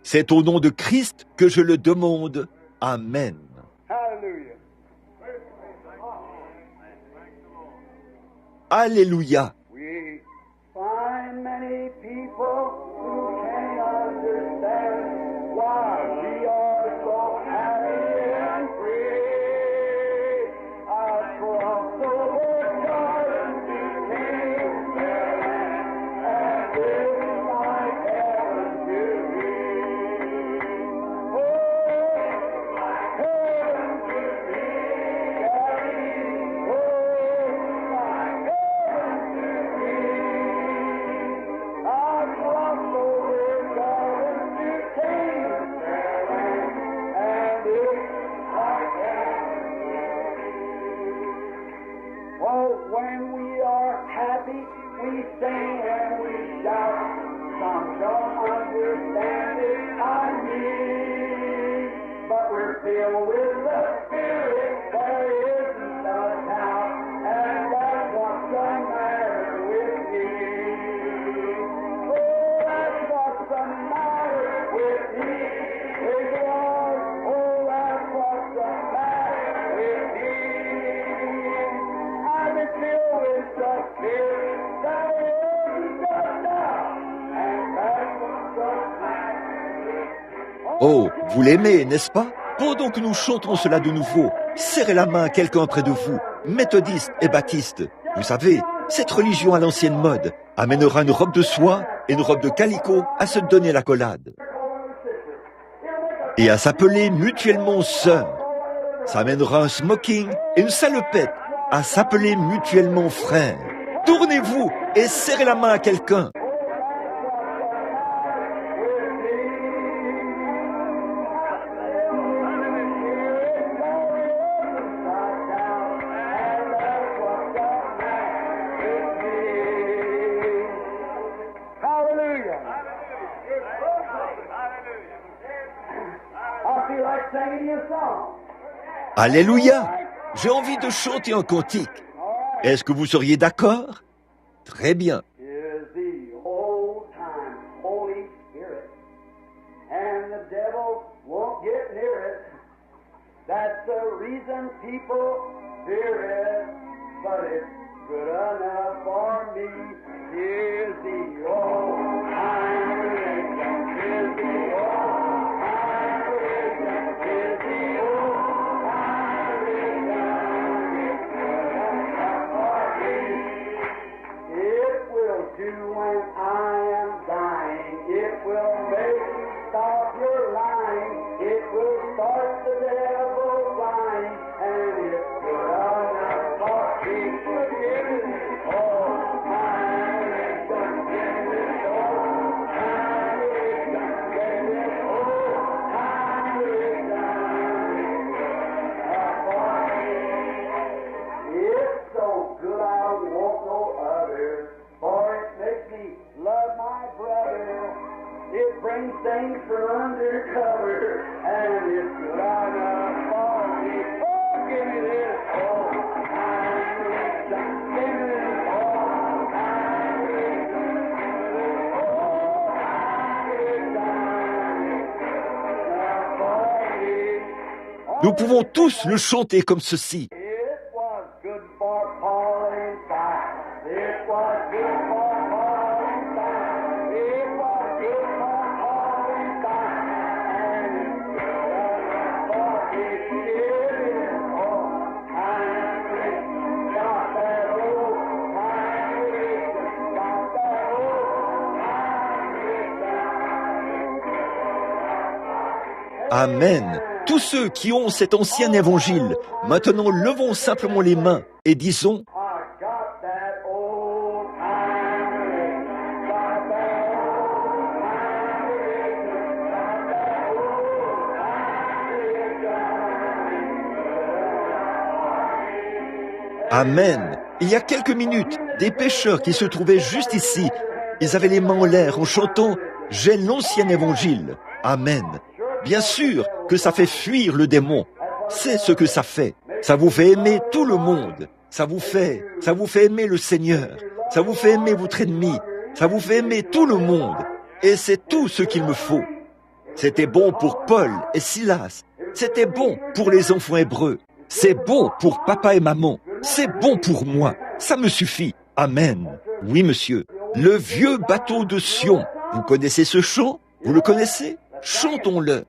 C'est au nom de Christ que je le demande. Amen. Hallelujah. Alléluia. We find many people who can't understand why we are so happy and free. Across the whole garden became their land, and this like heaven to me. Oh, like heaven to me, Daddy. Oh, like heaven to me. Across the whole garden became their land, and it's like heaven. Oh, when we are happy, we sing and we shout. Some don't understand it, I mean. But we're filled with the Spirit, there isn't a doubt. And that's what's the matter with me. Oh, that's what's the matter with me. Praise the Lord. Oh, that's what's the matter with me. I've been filled with the Spirit, there isn't a doubt. And that's what's the matter with me. Oh, vous l'aimez, n'est-ce pas? Pendant que nous chantons cela de nouveau, serrez la main à quelqu'un près de vous, méthodiste et baptiste. Vous savez, cette religion à l'ancienne mode amènera une robe de soie et une robe de calicot à se donner l'accolade. Et à s'appeler mutuellement sœurs. Ça amènera un smoking et une salopette à s'appeler mutuellement frères. Tournez-vous et serrez la main à quelqu'un. Hallelujah. I feel like singing you a song. Alléluia! J'ai envie de chanter un cantique. Est-ce que vous seriez d'accord? Très bien. Is the old time Holy Spirit, and the devil won't get near it. That's the reason people fear it, but it's good enough for me. Is the old time religion, is the old time religion, is the old time religion. It's good enough for me. It will do when I am dying. It will make you stop your lying. It will start the devil flying. And it's good enough for me. Give me this old time religion. Give me this old time religion. Give me this old time religion. It's good enough for me. It's so good I won't no other, for it makes me love my brother. It brings things from undercover, and it's good enough for me. Oh, give me this old time religion. Give me this old time religion. Give me this old time religion. It's good enough for me. Nous pouvons tous le chanter comme ceci. It was good for Paul and Silas. It was good for Paul and Silas. It was good for Paul and Silas. And it's good enough for me. It is old time religion. Got that old time religion. Got that old time religion. Amen. Tous ceux qui ont cet ancien évangile, maintenant levons simplement les mains et disons I got that old time religion. Got that old time religion. Got that old time religion. Amen. Il y a quelques minutes, des pêcheurs qui se trouvaient juste ici, ils avaient les mains en l'air en chantant « J'ai l'ancien évangile ». Amen. Bien sûr que ça fait fuir le démon. C'est ce que ça fait. Ça vous fait aimer tout le monde. Ça vous fait aimer le Seigneur. Ça vous fait aimer votre ennemi. Ça vous fait aimer tout le monde. Et c'est tout ce qu'il me faut. C'était bon pour Paul et Silas. C'était bon pour les enfants hébreux. C'est bon pour papa et maman. C'est bon pour moi. Ça me suffit. Amen. Oui, monsieur. Le vieux bateau de Sion. Vous connaissez ce chant? Vous le connaissez? Chantons-le.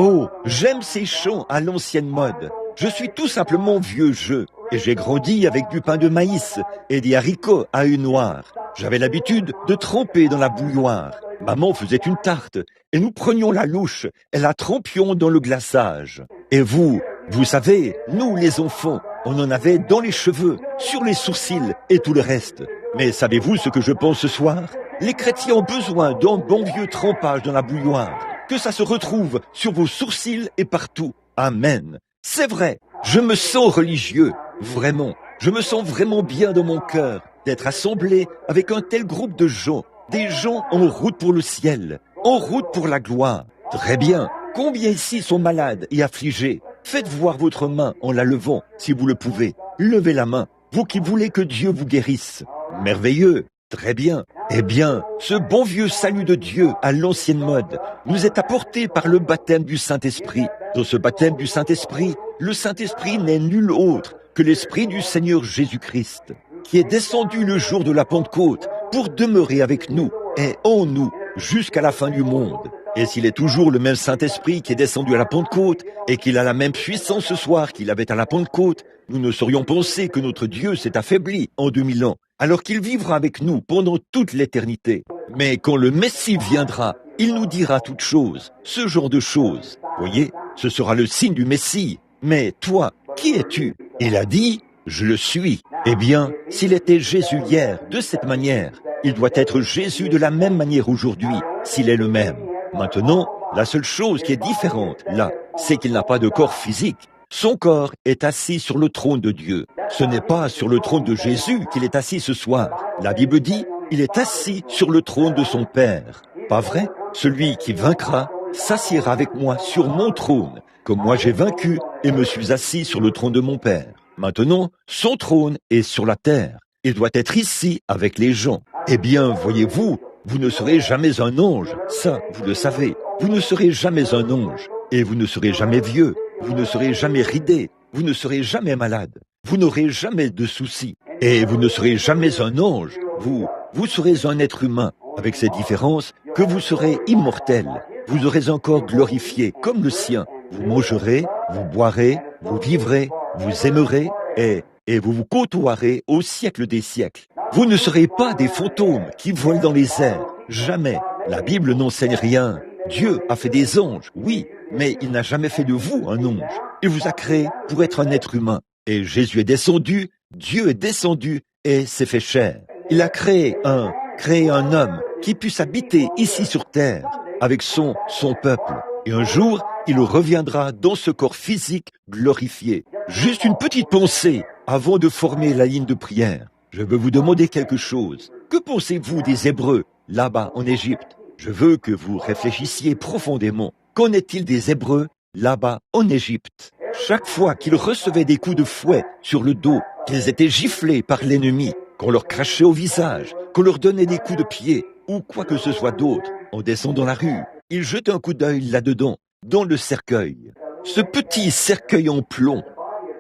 Oh, j'aime ces chants à l'ancienne mode. Je suis tout simplement vieux jeu et j'ai grandi avec du pain de maïs et des haricots à œufs noirs. J'avais l'habitude de tremper dans la bouilloire. Maman faisait une tarte et nous prenions la louche et la trempions dans le glaçage. Et vous savez, nous les enfants, on en avait dans les cheveux, sur les sourcils et tout le reste. Mais savez-vous ce que je pense ce soir? Les chrétiens ont besoin d'un bon vieux trempage dans la bouilloire. Que ça se retrouve sur vos sourcils et partout. Amen. C'est vrai, je me sens religieux, vraiment. Je me sens vraiment bien dans mon cœur d'être assemblé avec un tel groupe de gens, des gens en route pour le ciel, en route pour la gloire. Très bien. Combien ici sont malades et affligés? Faites voir votre main en la levant, si vous le pouvez. Levez la main, vous qui voulez que Dieu vous guérisse. Merveilleux. Très bien. Eh bien, ce bon vieux salut de Dieu à l'ancienne mode nous est apporté par le baptême du Saint-Esprit. Dans ce baptême du Saint-Esprit, le Saint-Esprit n'est nul autre que l'Esprit du Seigneur Jésus-Christ, qui est descendu le jour de la Pentecôte pour demeurer avec nous et en nous jusqu'à la fin du monde. Et s'il est toujours le même Saint-Esprit qui est descendu à la Pentecôte et qu'il a la même puissance ce soir qu'il avait à la Pentecôte, nous ne saurions penser que notre Dieu s'est affaibli en 2000 ans, alors qu'il vivra avec nous pendant toute l'éternité. Mais quand le Messie viendra, il nous dira toutes choses, ce genre de choses. Voyez, ce sera le signe du Messie. Mais toi, qui es-tu? Il a dit, je le suis. Eh bien, s'il était Jésus hier de cette manière, il doit être Jésus de la même manière aujourd'hui, s'il est le même. Maintenant, la seule chose qui est différente, là, c'est qu'il n'a pas de corps physique. Son corps est assis sur le trône de Dieu. Ce n'est pas sur le trône de Jésus qu'il est assis ce soir. La Bible dit, il est assis sur le trône de son Père. Pas vrai? Celui qui vaincra s'assiera avec moi sur mon trône, comme moi j'ai vaincu et me suis assis sur le trône de mon Père. Maintenant, son trône est sur la terre. Il doit être ici avec les gens. Eh bien, voyez-vous, vous ne serez jamais un ange. Ça, vous le savez. Vous ne serez jamais un ange. Et vous ne serez jamais vieux. Vous ne serez jamais ridé, vous ne serez jamais malade, vous n'aurez jamais de soucis, et vous ne serez jamais un ange, vous serez un être humain, avec cette différence que vous serez immortel, vous aurez un corps glorifié comme le sien, vous mangerez, vous boirez, vous vivrez, vous aimerez, et vous vous côtoierez au siècle des siècles. Vous ne serez pas des fantômes qui volent dans les airs, jamais, la Bible n'enseigne rien. Dieu a fait des anges, oui, mais il n'a jamais fait de vous un ange. Il vous a créé pour être un être humain. Et Jésus est descendu, Dieu est descendu et s'est fait chair. Il a créé un homme qui puisse habiter ici sur terre avec son peuple. Et un jour, il reviendra dans ce corps physique glorifié. Juste une petite pensée avant de former la ligne de prière. Je veux vous demander quelque chose. Que pensez-vous des Hébreux là-bas en Égypte? Je veux que vous réfléchissiez profondément. Qu'en est-il des Hébreux là-bas en Égypte? Chaque fois qu'ils recevaient des coups de fouet sur le dos, qu'ils étaient giflés par l'ennemi, qu'on leur crachait au visage, qu'on leur donnait des coups de pied ou quoi que ce soit d'autre, en descendant la rue, ils jetaient un coup d'œil là-dedans, dans le cercueil. Ce petit cercueil en plomb,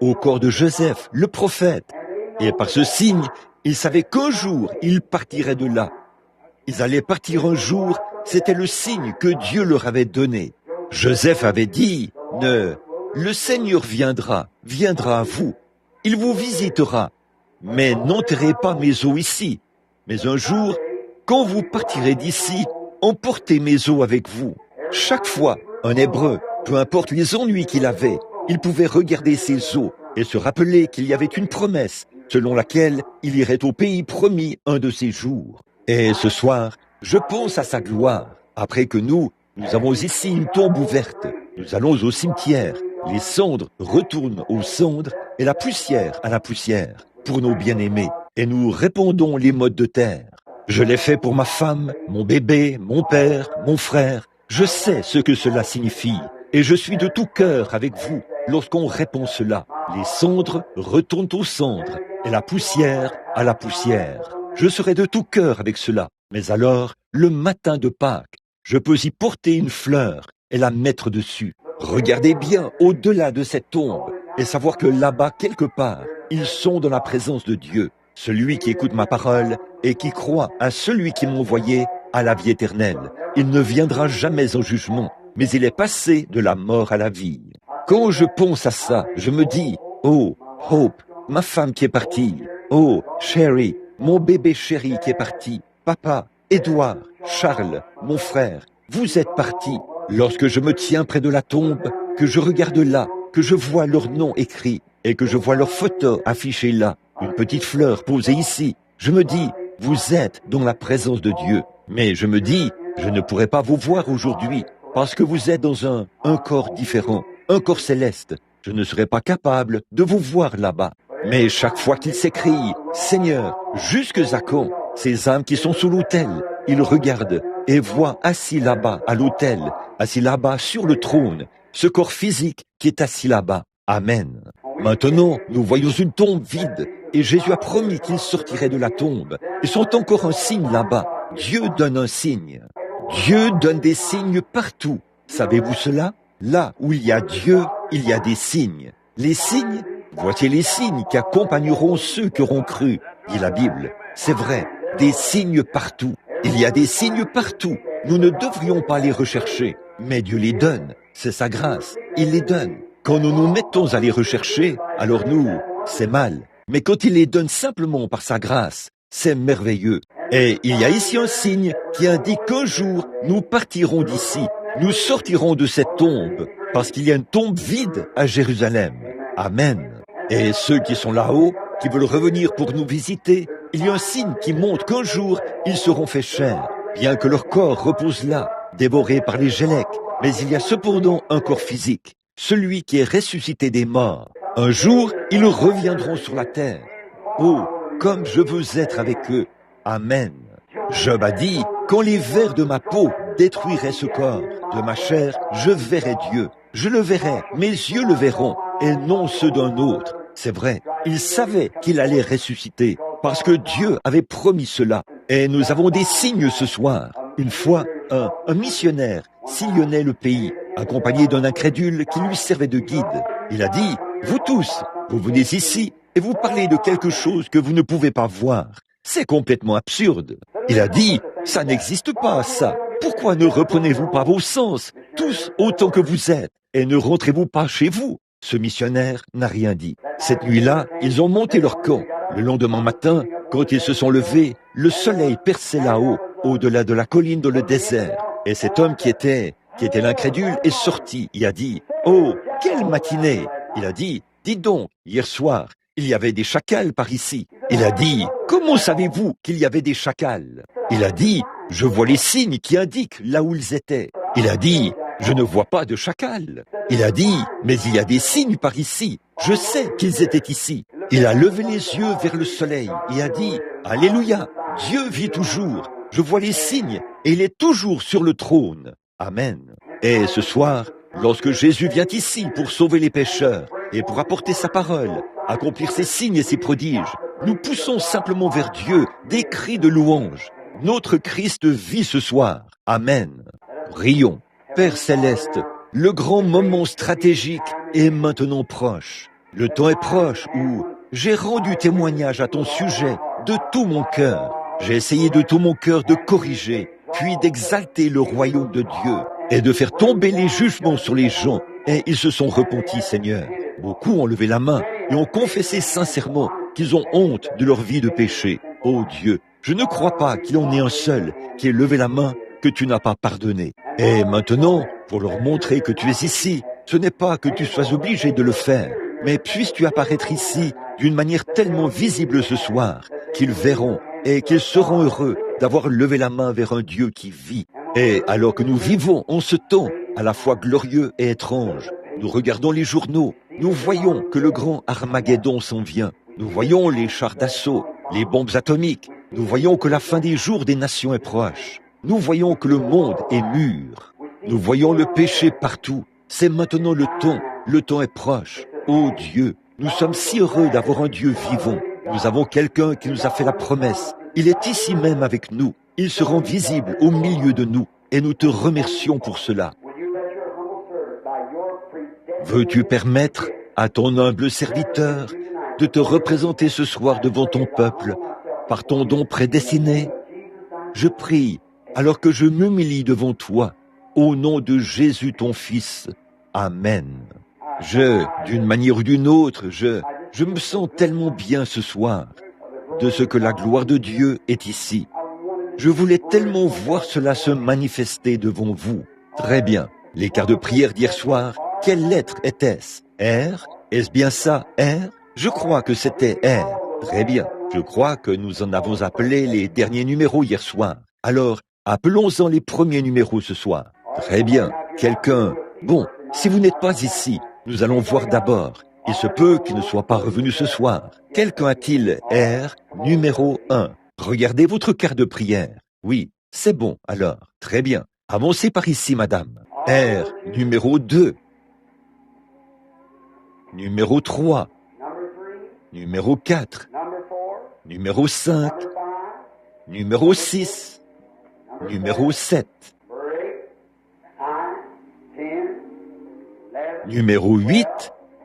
au corps de Joseph, le prophète. Et par ce signe, ils savaient qu'un jour, ils partiraient de là. Ils allaient partir un jour, c'était le signe que Dieu leur avait donné. Joseph avait dit, ne le Seigneur viendra à vous. Il vous visitera. Mais n'enterrez pas mes os ici. Mais un jour, quand vous partirez d'ici, emportez mes os avec vous. Chaque fois, un Hébreu, peu importe les ennuis qu'il avait, il pouvait regarder ses os et se rappeler qu'il y avait une promesse selon laquelle il irait au pays promis un de ces jours. Et ce soir, je pense à sa gloire. Après que nous avons ici une tombe ouverte. Nous allons au cimetière. Les cendres retournent aux cendres et la poussière à la poussière pour nos bien-aimés. Et nous répandons les mottes de terre. Je l'ai fait pour ma femme, mon bébé, mon père, mon frère. Je sais ce que cela signifie. Et je suis de tout cœur avec vous lorsqu'on répond cela. Les cendres retournent aux cendres et la poussière à la poussière. Je serai de tout cœur avec cela. Mais alors, le matin de Pâques, je peux y porter une fleur et la mettre dessus. Regardez bien au-delà de cette tombe et savoir que là-bas, quelque part, ils sont dans la présence de Dieu. Celui qui écoute ma parole et qui croit à celui qui m'a envoyé à la vie éternelle. Il ne viendra jamais en jugement, mais il est passé de la mort à la vie. Quand je pense à ça, je me dis, oh, Hope, ma femme qui est partie. Oh, Sherry, mon bébé chéri qui est parti. Papa, Édouard, Charles, mon frère, vous êtes partis. Lorsque je me tiens près de la tombe, que je regarde là, que je vois leur nom écrit et que je vois leur photo affichée là, une petite fleur posée ici, je me dis, vous êtes dans la présence de Dieu. Mais je me dis, je ne pourrai pas vous voir aujourd'hui parce que vous êtes dans un corps différent, un corps céleste. Je ne serai pas capable de vous voir là-bas. Mais chaque fois qu'il s'écrie, Seigneur, jusque à quand, ces âmes qui sont sous l'autel, ils regardent et voient assis là-bas à l'autel, assis là-bas sur le trône, ce corps physique qui est assis là-bas. Amen. Maintenant, nous voyons une tombe vide et Jésus a promis qu'il sortirait de la tombe. Ils sont encore un signe là-bas. Dieu donne un signe. Dieu donne des signes partout. Savez-vous cela? Là où il y a Dieu, il y a des signes. Les signes, voici les signes qui accompagneront ceux qui auront cru, dit la Bible. C'est vrai, des signes partout. Il y a des signes partout. Nous ne devrions pas les rechercher, mais Dieu les donne. C'est sa grâce. Il les donne. Quand nous nous mettons à les rechercher, alors c'est mal. Mais quand il les donne simplement par sa grâce, c'est merveilleux. Et il y a ici un signe qui indique qu'un jour, nous partirons d'ici. Nous sortirons de cette tombe, parce qu'il y a une tombe vide à Jérusalem. Amen. Et ceux qui sont là-haut, qui veulent revenir pour nous visiter, il y a un signe qui montre qu'un jour, ils seront faits chair, bien que leur corps repose là, dévoré par les gélèques. Mais il y a cependant un corps physique, celui qui est ressuscité des morts. Un jour, ils reviendront sur la terre. Oh, comme je veux être avec eux. Amen. Job a dit, quand les vers de ma peau détruiraient ce corps, de ma chair, je verrai Dieu. Je le verrai, mes yeux le verront, et non ceux d'un autre. C'est vrai, il savait qu'il allait ressusciter, parce que Dieu avait promis cela. Et nous avons des signes ce soir. Une fois, un missionnaire sillonnait le pays, accompagné d'un incrédule qui lui servait de guide. Il a dit, vous tous, vous venez ici et vous parlez de quelque chose que vous ne pouvez pas voir. C'est complètement absurde. Il a dit, ça n'existe pas, ça. Pourquoi ne reprenez-vous pas vos sens, tous autant que vous êtes, et ne rentrez-vous pas chez vous? Ce missionnaire n'a rien dit. Cette nuit-là, ils ont monté leur camp. Le lendemain matin, quand ils se sont levés, le soleil perçait là-haut, au-delà de la colline dans le désert. Et cet homme qui était l'incrédule est sorti. Il a dit, oh, quelle matinée! Il a dit, dites donc, hier soir, il y avait des chacals par ici. Il a dit, comment savez-vous qu'il y avait des chacals? Il a dit, je vois les signes qui indiquent là où ils étaient. Il a dit, je ne vois pas de chacals. Il a dit, mais il y a des signes par ici. Je sais qu'ils étaient ici. Il a levé les yeux vers le soleil et a dit, Alléluia, Dieu vit toujours. Je vois les signes et il est toujours sur le trône. Amen. Et ce soir, lorsque Jésus vient ici pour sauver les pécheurs et pour apporter sa parole, accomplir ses signes et ses prodiges, nous poussons simplement vers Dieu des cris de louange. Notre Christ vit ce soir. Amen. Prions. Père Céleste, le grand moment stratégique est maintenant proche. Le temps est proche où j'ai rendu témoignage à ton sujet de tout mon cœur. J'ai essayé de tout mon cœur de corriger, puis d'exalter le royaume de Dieu et de faire tomber les jugements sur les gens Et ils se sont repentis, Seigneur. Beaucoup ont levé la main et ont confessé sincèrement qu'ils ont honte de leur vie de péché. Ô Dieu, je ne crois pas qu'il y en ait un seul qui ait levé la main que tu n'as pas pardonné. Et maintenant, pour leur montrer que tu es ici, ce n'est pas que tu sois obligé de le faire, mais puisses-tu apparaître ici d'une manière tellement visible ce soir qu'ils verront et qu'ils seront heureux d'avoir levé la main vers un Dieu qui vit. Et alors que nous vivons en ce temps à la fois glorieux et étrange, nous regardons les journaux, nous voyons que le grand Armageddon s'en vient, nous voyons les chars d'assaut, les bombes atomiques, nous voyons que la fin des jours des nations est proche, nous voyons que le monde est mûr, nous voyons le péché partout, c'est maintenant le temps est proche. Ô Dieu, nous sommes si heureux d'avoir un Dieu vivant, nous avons quelqu'un qui nous a fait la promesse, il est ici même avec nous, il se rend visible au milieu de nous, et nous te remercions pour cela. Veux-tu permettre à ton humble serviteur de te représenter ce soir devant ton peuple, par ton don prédestiné? Je prie, alors que je m'humilie devant toi, au nom de Jésus ton Fils. Amen. D'une manière ou d'une autre, je me sens tellement bien ce soir, de ce que la gloire de Dieu est ici. Je voulais tellement voir cela se manifester devant vous. Très bien. L'écart de prière d'hier soir, quelle lettre était-ce? R? Est-ce bien ça, R? Je crois que c'était R. Très bien. Je crois que nous en avons appelé les derniers numéros hier soir. Alors, appelons-en les premiers numéros ce soir. Très bien. Quelqu'un... Bon, si vous n'êtes pas ici, nous allons voir d'abord. Il se peut qu'il ne soit pas revenu ce soir. Quelqu'un a-t-il R numéro 1? Regardez votre carte de prière. Oui, c'est bon, alors. Très bien. Avancez par ici, madame. R numéro 2. Numéro 3. Numéro 4. Numéro 5. Numéro 6. Numéro 7. Numéro 8,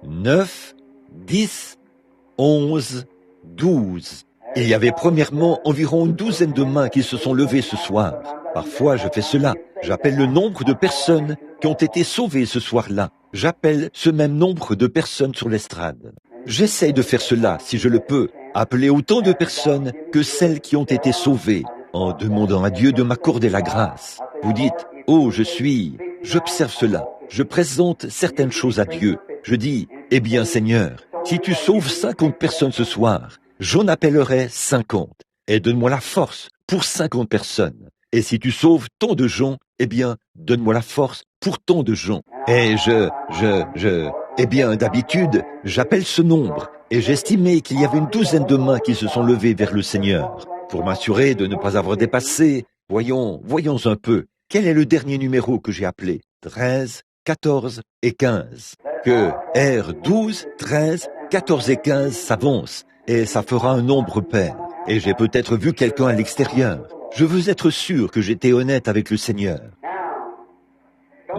9, 10, 11, 12. Il y avait premièrement environ une douzaine de mains qui se sont levées ce soir. Parfois, je fais cela. J'appelle le nombre de personnes qui ont été sauvées ce soir-là. J'appelle ce même nombre de personnes sur l'estrade. J'essaye de faire cela, si je le peux, appeler autant de personnes que celles qui ont été sauvées, en demandant à Dieu de m'accorder la grâce. Vous dites, « Oh, j'observe cela. Je présente certaines choses à Dieu. Je dis, eh bien Seigneur, si tu sauves 50 personnes ce soir, j'en appellerai 50. Et donne-moi la force pour 50 personnes. Et si tu sauves tant de gens, eh bien, donne-moi la force pour tant de gens. Et eh bien, d'habitude, j'appelle ce nombre. Et j'estimais qu'il y avait une douzaine de mains qui se sont levées vers le Seigneur. Pour m'assurer de ne pas avoir dépassé, voyons un peu. Quel est le dernier numéro que j'ai appelé? 13, 14 et 15. Que R 12, 13, 14 et 15 s'avancent, et ça fera un nombre pair. Et j'ai peut-être vu quelqu'un à l'extérieur. Je veux être sûr que j'étais honnête avec le Seigneur.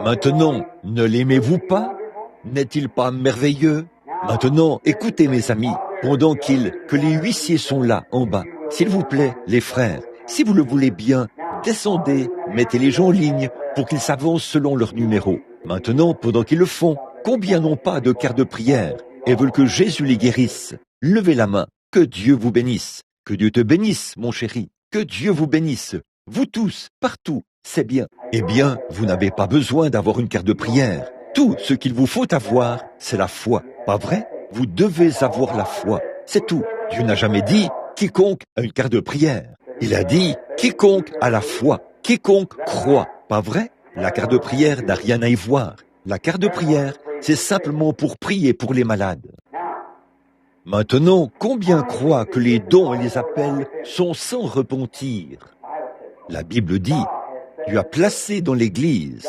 Maintenant, ne l'aimez-vous pas? N'est-il pas merveilleux? Maintenant, écoutez mes amis, pendant que les huissiers sont là, en bas. S'il vous plaît, les frères, si vous le voulez bien, descendez, mettez les gens en ligne pour qu'ils s'avancent selon leur numéro. Maintenant, pendant qu'ils le font, combien n'ont pas de carte de prière et veulent que Jésus les guérisse? Levez la main. Que Dieu vous bénisse. Que Dieu te bénisse, mon chéri. Que Dieu vous bénisse. Vous tous, partout, c'est bien. Eh bien, vous n'avez pas besoin d'avoir une carte de prière. Tout ce qu'il vous faut avoir, c'est la foi. Pas vrai? Vous devez avoir la foi. C'est tout. Dieu n'a jamais dit quiconque a une carte de prière. Il a dit quiconque a la foi. Quiconque croit. Pas vrai? La carte de prière n'a rien à y voir. La carte de prière, c'est simplement pour prier pour les malades. Maintenant, combien croient que les dons et les appels sont sans repentir? La Bible dit, Dieu a placé dans l'Église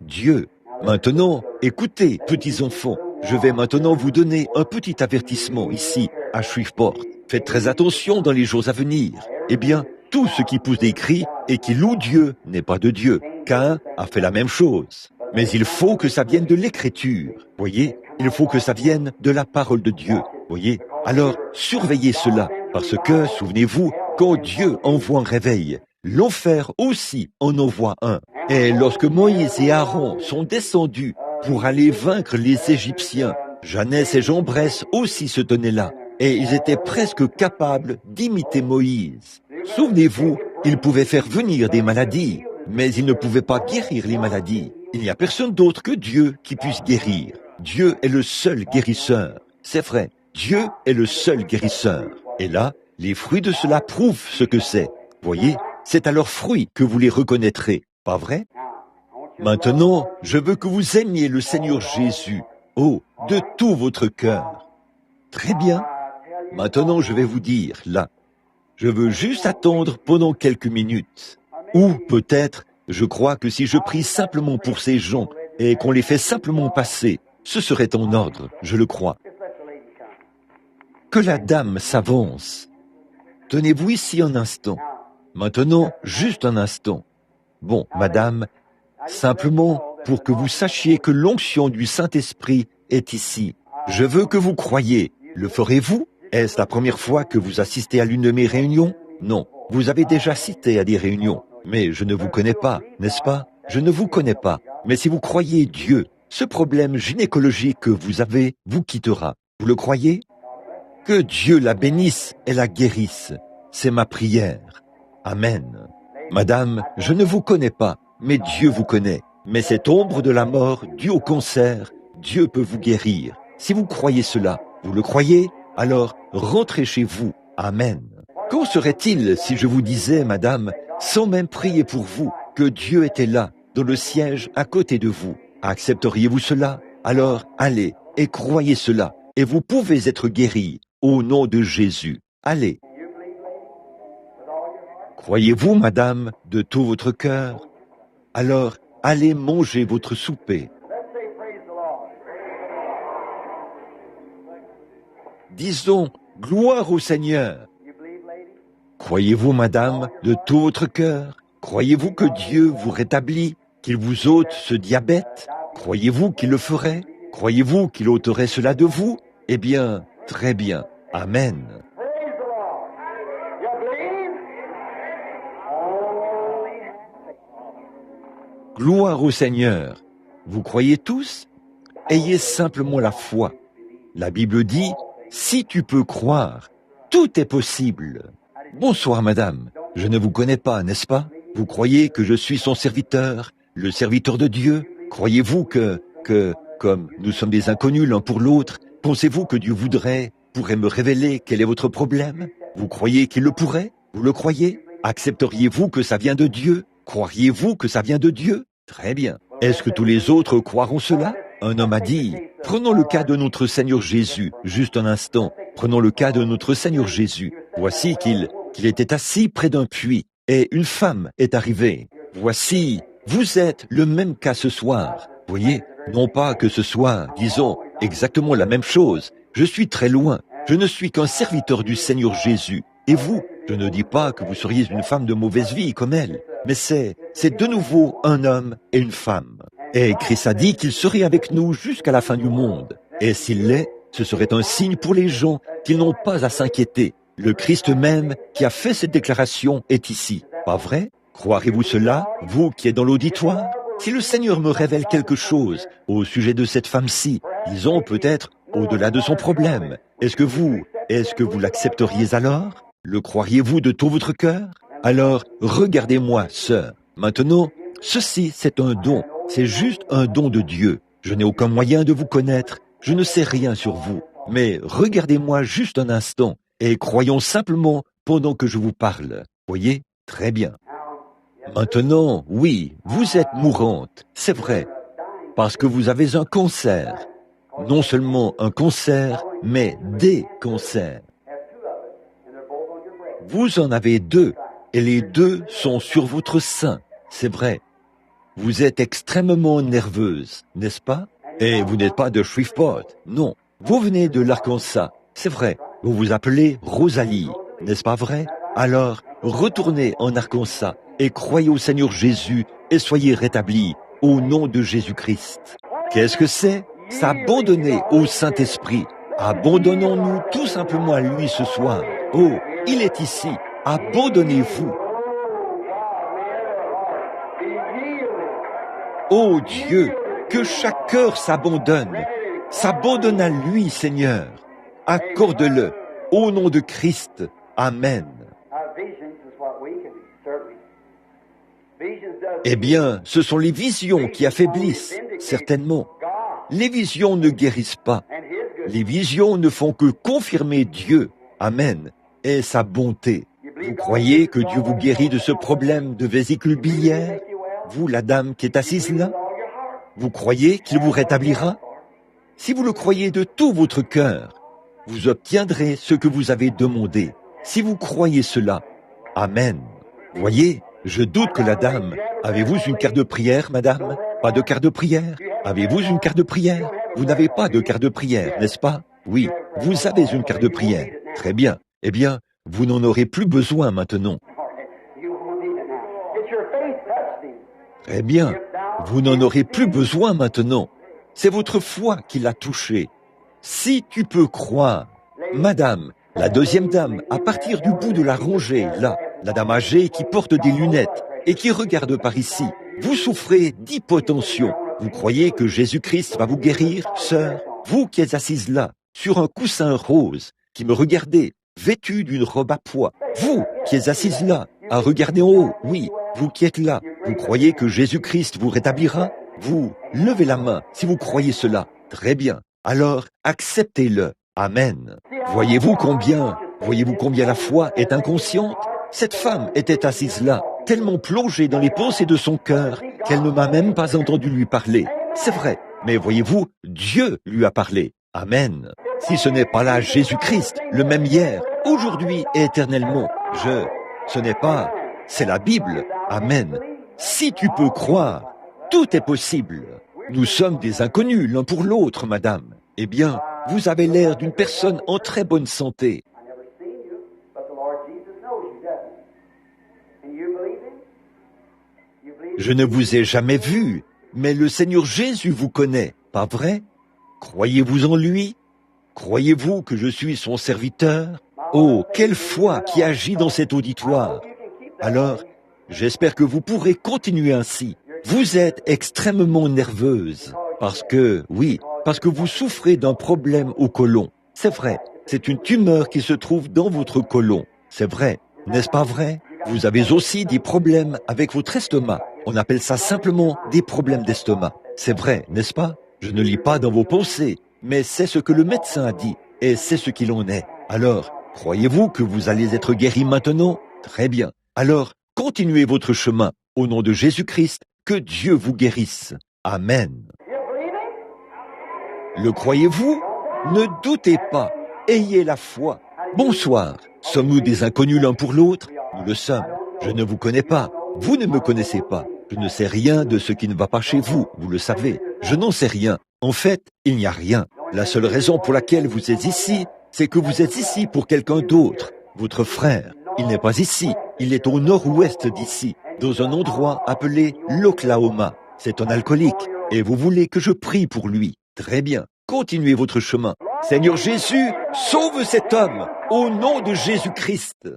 Dieu. Maintenant, écoutez, petits enfants, je vais maintenant vous donner un petit avertissement ici, à Shreveport. Faites très attention dans les jours à venir. Eh bien, tout ce qui pousse des cris et qui loue Dieu n'est pas de Dieu. Caïn a fait la même chose. Mais il faut que ça vienne de l'Écriture. Voyez, il faut que ça vienne de la parole de Dieu. Voyez, alors surveillez cela, parce que, souvenez-vous, quand Dieu envoie un réveil, l'enfer aussi en envoie un. Et lorsque Moïse et Aaron sont descendus pour aller vaincre les Égyptiens. Jeannès et Jean Bresse aussi se tenaient là, et ils étaient presque capables d'imiter Moïse. Souvenez-vous, ils pouvaient faire venir des maladies, mais ils ne pouvaient pas guérir les maladies. Il n'y a personne d'autre que Dieu qui puisse guérir. Dieu est le seul guérisseur. C'est vrai, Dieu est le seul guérisseur. Et là, les fruits de cela prouvent ce que c'est. Voyez, c'est à leurs fruits que vous les reconnaîtrez, pas vrai? Maintenant, je veux que vous aimiez le Seigneur Jésus, oh, de tout votre cœur. Très bien. Maintenant, je vais vous dire, là, je veux juste attendre pendant quelques minutes. Ou peut-être, je crois que si je prie simplement pour ces gens et qu'on les fait simplement passer, ce serait en ordre, je le crois. Que la dame s'avance. Tenez-vous ici un instant. Maintenant, juste un instant. Bon, madame, simplement pour que vous sachiez que l'onction du Saint-Esprit est ici. Je veux que vous croyiez. Le ferez-vous? Est-ce la première fois que vous assistez à l'une de mes réunions? Non, vous avez déjà assisté à des réunions. Mais je ne vous connais pas, n'est-ce pas? Je ne vous connais pas. Mais si vous croyez Dieu, ce problème gynécologique que vous avez vous quittera. Vous le croyez? Que Dieu la bénisse et la guérisse. C'est ma prière. Amen. Madame, je ne vous connais pas, mais Dieu vous connaît. Mais cette ombre de la mort due au cancer, Dieu peut vous guérir. Si vous croyez cela, vous le croyez? Alors rentrez chez vous. Amen. Qu'en serait-il si je vous disais, madame, sans même prier pour vous, que Dieu était là, dans le siège à côté de vous? Accepteriez-vous cela? Alors allez et croyez cela, et vous pouvez être guéri au nom de Jésus. Allez. Croyez-vous, madame, de tout votre cœur? Alors allez manger votre souper. Disons, gloire au Seigneur. Croyez-vous, madame, de tout votre cœur? Croyez-vous que Dieu vous rétablit, qu'il vous ôte ce diabète? Croyez-vous qu'il le ferait? Croyez-vous qu'il ôterait cela de vous? Eh bien, très bien. Amen. Gloire au Seigneur. Vous croyez tous? Ayez simplement la foi. La Bible dit, si tu peux croire, tout est possible. Bonsoir, madame. Je ne vous connais pas, n'est-ce pas? Vous croyez que je suis son serviteur, le serviteur de Dieu? Croyez-vous que, comme nous sommes des inconnus l'un pour l'autre, pensez-vous que Dieu pourrait me révéler quel est votre problème? Vous croyez qu'il le pourrait? Vous le croyez? Accepteriez-vous que ça vient de Dieu? Croiriez-vous que ça vient de Dieu? Très bien. Est-ce que tous les autres croiront cela? Un homme a dit, prenons le cas de notre Seigneur Jésus, juste un instant, prenons le cas de notre Seigneur Jésus. Voici qu'il était assis près d'un puits, et une femme est arrivée. Voici, vous êtes le même cas ce soir. Voyez, non pas que ce soit, disons, exactement la même chose. Je suis très loin, je ne suis qu'un serviteur du Seigneur Jésus. Et vous, je ne dis pas que vous seriez une femme de mauvaise vie comme elle, mais c'est de nouveau un homme et une femme. Et Christ a dit qu'il serait avec nous jusqu'à la fin du monde. Et s'il l'est, ce serait un signe pour les gens qu'ils n'ont pas à s'inquiéter. Le Christ même qui a fait cette déclaration est ici. Pas vrai? Croirez-vous cela, vous qui êtes dans l'auditoire? Si le Seigneur me révèle quelque chose au sujet de cette femme-ci, disons peut-être au-delà de son problème, est-ce que vous l'accepteriez alors? Le croiriez-vous de tout votre cœur? Alors, regardez-moi, sœur. Maintenant, ceci, c'est un don. C'est juste un don de Dieu. Je n'ai aucun moyen de vous connaître. Je ne sais rien sur vous. Mais regardez-moi juste un instant et croyons simplement pendant que je vous parle. Voyez? Très bien. Maintenant, oui, vous êtes mourante. C'est vrai. Parce que vous avez un cancer. Non seulement un cancer, mais des cancers. Vous en avez 2, et les 2 sont sur votre sein, c'est vrai. Vous êtes extrêmement nerveuse, n'est-ce pas? Et vous n'êtes pas de Shreveport, non. Vous venez de l'Arkansas, c'est vrai. Vous vous appelez Rosalie, n'est-ce pas vrai? Alors, retournez en Arkansas et croyez au Seigneur Jésus et soyez rétablis au nom de Jésus-Christ. Qu'est-ce que c'est? S'abandonner au Saint-Esprit. Abandonnons-nous tout simplement à lui ce soir. Oh, il est ici. Abandonnez-vous. Oh Dieu, Que chaque cœur s'abandonne à lui, Seigneur. Accorde-le, au nom de Christ. Amen. Eh bien, ce sont les visions qui affaiblissent, certainement. Les visions ne guérissent pas. Les visions ne font que confirmer Dieu, Amen, et sa bonté. Vous croyez que Dieu vous guérit de ce problème de vésicule biliaire? Vous, la dame qui est assise là? Vous croyez qu'il vous rétablira? Si vous le croyez de tout votre cœur, vous obtiendrez ce que vous avez demandé. Si vous croyez cela, Amen. Voyez, je doute que la dame... Avez-vous une carte de prière, madame? Pas de carte de prière? Avez-vous une carte de prière? Vous n'avez pas de carte de prière, n'est-ce pas? Oui, vous avez une carte de prière. Très bien. Eh bien, vous n'en aurez plus besoin maintenant. Très bien. Vous n'en aurez plus besoin maintenant. C'est votre foi qui l'a touché. Si tu peux croire, madame, la deuxième dame, à partir du bout de la rangée, là, la dame âgée qui porte des lunettes et qui regarde par ici, vous souffrez d'hypotension. Vous croyez que Jésus-Christ va vous guérir, sœur? Vous qui êtes assise là, sur un coussin rose, qui me regardez, vêtue d'une robe à pois. Vous qui êtes assise là, à regarder en haut, oui, vous qui êtes là, vous croyez que Jésus-Christ vous rétablira? Vous, levez la main si vous croyez cela. Très bien. Alors, acceptez-le. Amen. Voyez-vous combien la foi est inconsciente? Cette femme était assise là, tellement plongée dans les pensées de son cœur qu'elle ne m'a même pas entendu lui parler. C'est vrai, mais voyez-vous, Dieu lui a parlé. Amen. Si ce n'est pas là Jésus-Christ, le même hier, aujourd'hui et éternellement, c'est la Bible. Amen. Si tu peux croire, tout est possible. Nous sommes des inconnus l'un pour l'autre, madame. Eh bien, vous avez l'air d'une personne en très bonne santé. Je ne vous ai jamais vu, mais le Seigneur Jésus vous connaît, pas vrai? Croyez-vous en lui? Croyez-vous que je suis son serviteur? Oh, quelle foi qui agit dans cet auditoire! Alors, j'espère que vous pourrez continuer ainsi. Vous êtes extrêmement nerveuse, parce que vous souffrez d'un problème au côlon. C'est vrai, c'est une tumeur qui se trouve dans votre côlon. C'est vrai, n'est-ce pas vrai? Vous avez aussi des problèmes avec votre estomac. On appelle ça simplement des problèmes d'estomac. C'est vrai, n'est-ce pas? Je ne lis pas dans vos pensées, mais c'est ce que le médecin a dit, et c'est ce qu'il en est. Alors, croyez-vous que vous allez être guéri maintenant? Très bien. Alors, continuez votre chemin. Au nom de Jésus-Christ, que Dieu vous guérisse. Amen. Le croyez-vous? Ne doutez pas. Ayez la foi. Bonsoir. Sommes-nous des inconnus l'un pour l'autre? Nous le sommes. Je ne vous connais pas. Vous ne me connaissez pas. Je ne sais rien de ce qui ne va pas chez vous. Vous le savez. Je n'en sais rien. En fait, il n'y a rien. La seule raison pour laquelle vous êtes ici, c'est que vous êtes ici pour quelqu'un d'autre. Votre frère. Il n'est pas ici. Il est au nord-ouest d'ici, dans un endroit appelé l'Oklahoma. C'est un alcoolique. Et vous voulez que je prie pour lui. Très bien. Continuez votre chemin. Seigneur Jésus, sauve cet homme au nom de Jésus-Christ.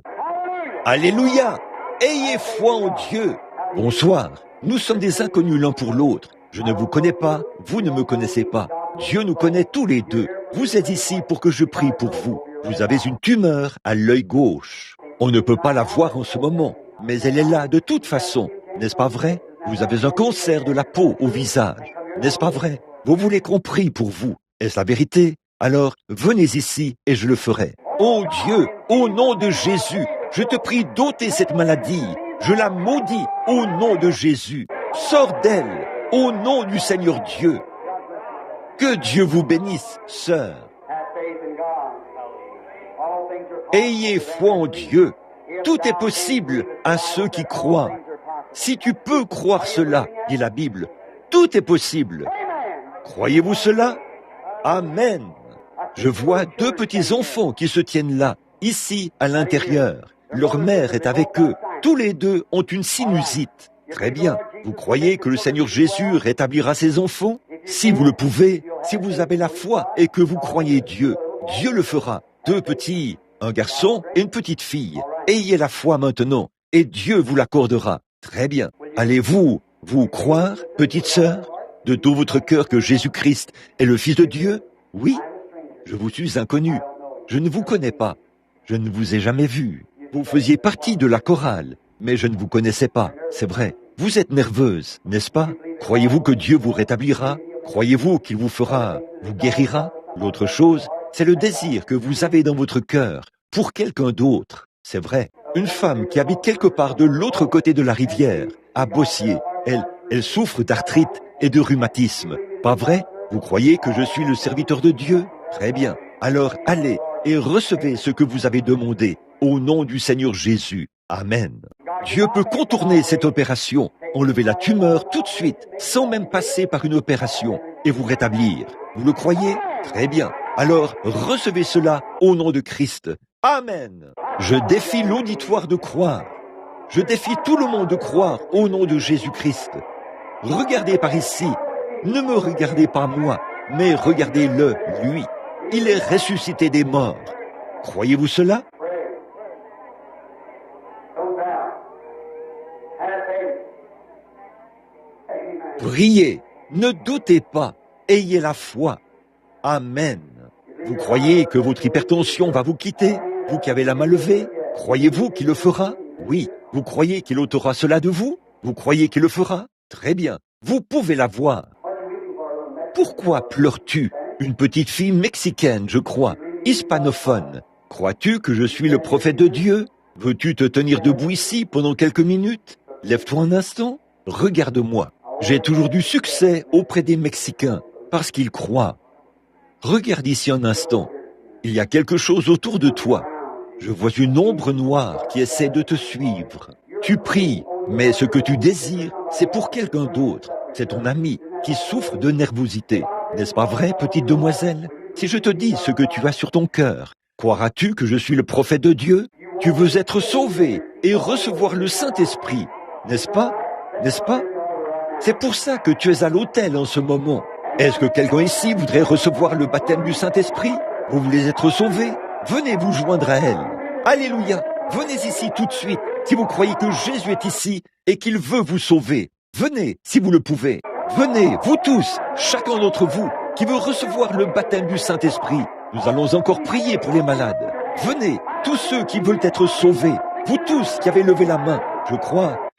Alléluia. Ayez foi en Dieu. Bonsoir. Nous sommes des inconnus l'un pour l'autre. Je ne vous connais pas, vous ne me connaissez pas. Dieu nous connaît tous les deux. Vous êtes ici pour que je prie pour vous. Vous avez une tumeur à l'œil gauche. On ne peut pas la voir en ce moment, mais elle est là de toute façon. N'est-ce pas vrai? Vous avez un cancer de la peau au visage. N'est-ce pas vrai? Vous voulez qu'on prie pour vous. Est-ce la vérité? Alors, venez ici et je le ferai. Oh Dieu, au nom de Jésus, je te prie d'ôter cette maladie. Je la maudis au nom de Jésus. Sors d'elle au nom du Seigneur Dieu. Que Dieu vous bénisse, sœur. Ayez foi en Dieu. Tout est possible à ceux qui croient. Si tu peux croire cela, dit la Bible, tout est possible. Croyez-vous cela? Amen. Je vois deux petits enfants qui se tiennent là, ici, à l'intérieur. Leur mère est avec eux. Tous les deux ont une sinusite. Très bien. Vous croyez que le Seigneur Jésus rétablira ses enfants? Si vous le pouvez, si vous avez la foi et que vous croyez Dieu, Dieu le fera. Deux petits, un garçon et une petite fille. Ayez la foi maintenant et Dieu vous l'accordera. Très bien. Allez-vous croire, petite sœur? de tout votre cœur que Jésus-Christ est le Fils de Dieu? Oui. Je vous suis inconnu. Je ne vous connais pas. Je ne vous ai jamais vu. Vous faisiez partie de la chorale, mais je ne vous connaissais pas, c'est vrai. Vous êtes nerveuse, n'est-ce pas? Croyez-vous que Dieu vous rétablira? Croyez-vous qu'il vous guérira? L'autre chose, c'est le désir que vous avez dans votre cœur pour quelqu'un d'autre. C'est vrai. Une femme qui habite quelque part de l'autre côté de la rivière, à Bossier, elle souffre d'arthrite et de rhumatisme. Pas vrai? Vous croyez que je suis le serviteur de Dieu? Très bien. Alors allez et recevez ce que vous avez demandé au nom du Seigneur Jésus. Amen. Dieu peut contourner cette opération, enlever la tumeur tout de suite, sans même passer par une opération, et vous rétablir. Vous le croyez? Très bien. Alors recevez cela au nom de Christ. Amen. Je défie l'auditoire de croire. Je défie tout le monde de croire au nom de Jésus-Christ. Regardez par ici. Ne me regardez pas moi, mais regardez-le, lui. Il est ressuscité des morts. Croyez-vous cela? Priez, ne doutez pas, ayez la foi. Amen. Vous croyez que votre hypertension va vous quitter? Vous qui avez la main levée, croyez-vous qu'il le fera? Oui. Vous croyez qu'il ôtera cela de vous? Vous croyez qu'il le fera? Très bien. Vous pouvez la voir. Pourquoi pleures-tu? Une petite fille mexicaine, je crois, hispanophone. Crois-tu que je suis le prophète de Dieu? Veux-tu te tenir debout ici pendant quelques minutes? Lève-toi un instant. Regarde-moi. J'ai toujours du succès auprès des Mexicains parce qu'ils croient. Regarde ici un instant. Il y a quelque chose autour de toi. Je vois une ombre noire qui essaie de te suivre. Tu pries, mais ce que tu désires, c'est pour quelqu'un d'autre. C'est ton ami qui souffre de nervosité. N'est-ce pas vrai, petite demoiselle? Si je te dis ce que tu as sur ton cœur, croiras-tu que je suis le prophète de Dieu? Tu veux être sauvé et recevoir le Saint-Esprit, n'est-ce pas? N'est-ce pas? C'est pour ça que tu es à l'autel en ce moment. Est-ce que quelqu'un ici voudrait recevoir le baptême du Saint-Esprit? Vous voulez être sauvé? Venez vous joindre à elle. Alléluia! Venez ici tout de suite si vous croyez que Jésus est ici et qu'il veut vous sauver. Venez si vous le pouvez. Venez, vous tous, chacun d'entre vous qui veut recevoir le baptême du Saint-Esprit. Nous allons encore prier pour les malades. Venez, tous ceux qui veulent être sauvés. Vous tous qui avez levé la main. Je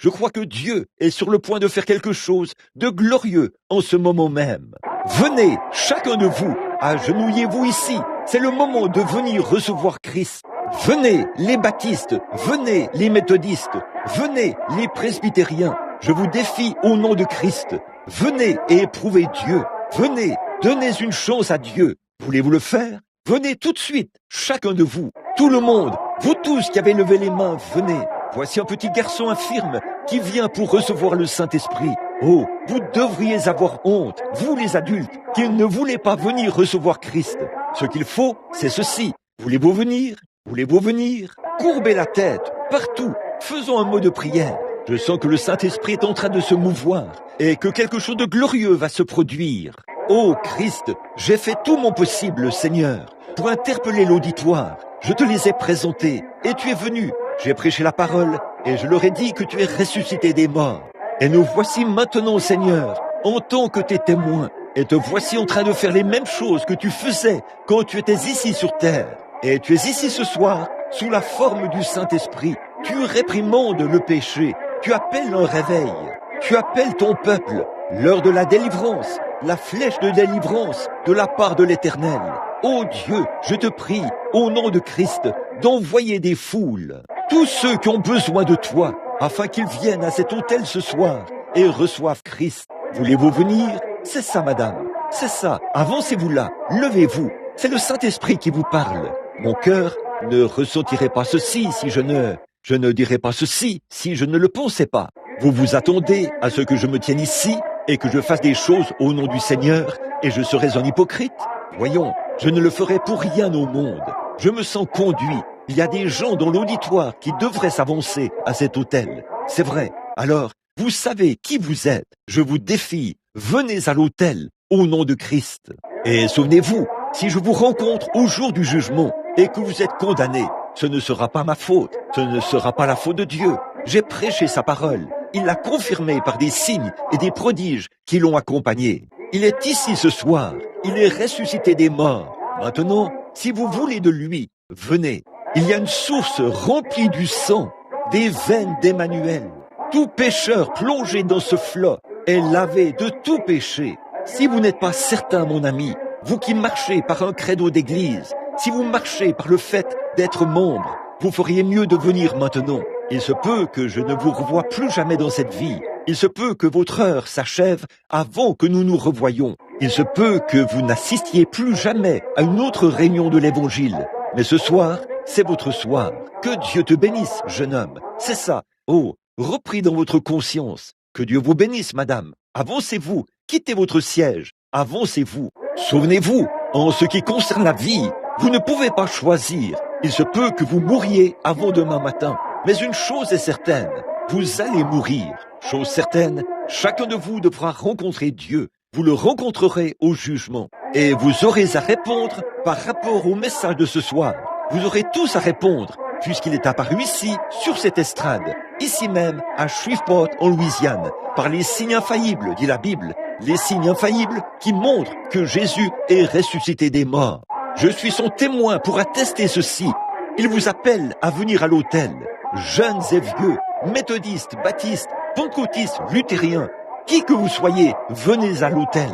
crois que Dieu est sur le point de faire quelque chose de glorieux en ce moment même. Venez, chacun de vous, agenouillez-vous ici. C'est le moment de venir recevoir Christ. Venez, les baptistes, venez, les méthodistes, venez, les presbytériens. Je vous défie au nom de Christ. Venez et éprouvez Dieu. Venez, donnez une chance à Dieu. Voulez-vous le faire? Venez tout de suite, chacun de vous, tout le monde, vous tous qui avez levé les mains, venez. Voici un petit garçon infirme qui vient pour recevoir le Saint-Esprit. Oh, vous devriez avoir honte, vous les adultes, qui ne voulez pas venir recevoir Christ. Ce qu'il faut, c'est ceci. Voulez-vous venir? Voulez-vous venir? Courbez la tête, partout. Faisons un mot de prière. Je sens que le Saint-Esprit est en train de se mouvoir et que quelque chose de glorieux va se produire. Oh Christ, j'ai fait tout mon possible, Seigneur, pour interpeller l'auditoire. Je te les ai présentés et tu es venu. J'ai prêché la parole et je leur ai dit que tu es ressuscité des morts. Et nous voici maintenant, Seigneur, en tant que tes témoins. Et te voici en train de faire les mêmes choses que tu faisais quand tu étais ici sur terre. Et tu es ici ce soir sous la forme du Saint-Esprit. Tu réprimandes le péché. Tu appelles un réveil. Tu appelles ton peuple. L'heure de la délivrance. La flèche de délivrance de la part de l'Éternel. Ô Dieu, je te prie, au nom de Christ, d'envoyer des foules. Tous ceux qui ont besoin de toi, afin qu'ils viennent à cet autel ce soir et reçoivent Christ. Voulez-vous venir? C'est ça, madame. C'est ça. Avancez-vous là. Levez-vous. C'est le Saint-Esprit qui vous parle. Mon cœur ne ressentirait pas ceci si je ne dirais pas ceci si je ne le pensais pas. Vous vous attendez à ce que je me tienne ici et que je fasse des choses au nom du Seigneur et je serais un hypocrite? Voyons, je ne le ferai pour rien au monde. Je me sens conduit. Il y a des gens dans l'auditoire qui devraient s'avancer à cet autel. C'est vrai. Alors, vous savez qui vous êtes. Je vous défie. Venez à l'autel au nom de Christ. Et souvenez-vous, si je vous rencontre au jour du jugement et que vous êtes condamné, ce ne sera pas ma faute. Ce ne sera pas la faute de Dieu. J'ai prêché sa parole. Il l'a confirmé par des signes et des prodiges qui l'ont accompagné. Il est ici ce soir. Il est ressuscité des morts. Maintenant, si vous voulez de lui, venez. Il y a une source remplie du sang, des veines d'Emmanuel. Tout pécheur plongé dans ce flot est lavé de tout péché. Si vous n'êtes pas certain, mon ami, vous qui marchez par un credo d'église, si vous marchez par le fait d'être membre, vous feriez mieux de venir maintenant. Il se peut que je ne vous revoie plus jamais dans cette vie. Il se peut que votre heure s'achève avant que nous nous revoyions. Il se peut que vous n'assistiez plus jamais à une autre réunion de l'Évangile. Mais ce soir, c'est votre soir. Que Dieu te bénisse, jeune homme. C'est ça. Oh, repris dans votre conscience. Que Dieu vous bénisse, madame. Avancez-vous. Quittez votre siège. Avancez-vous. Souvenez-vous, en ce qui concerne la vie, vous ne pouvez pas choisir. Il se peut que vous mouriez avant demain matin. Mais une chose est certaine, vous allez mourir. Chose certaine, chacun de vous devra rencontrer Dieu. Vous le rencontrerez au jugement. Et vous aurez à répondre par rapport au message de ce soir. Vous aurez tous à répondre, puisqu'il est apparu ici, sur cette estrade, ici même, à Shreveport, en Louisiane, par les signes infaillibles, dit la Bible, les signes infaillibles qui montrent que Jésus est ressuscité des morts. Je suis son témoin pour attester ceci. Il vous appelle à venir à l'autel. Jeunes et vieux, méthodistes, baptistes, pentecôtistes, luthériens, qui que vous soyez, venez à l'autel.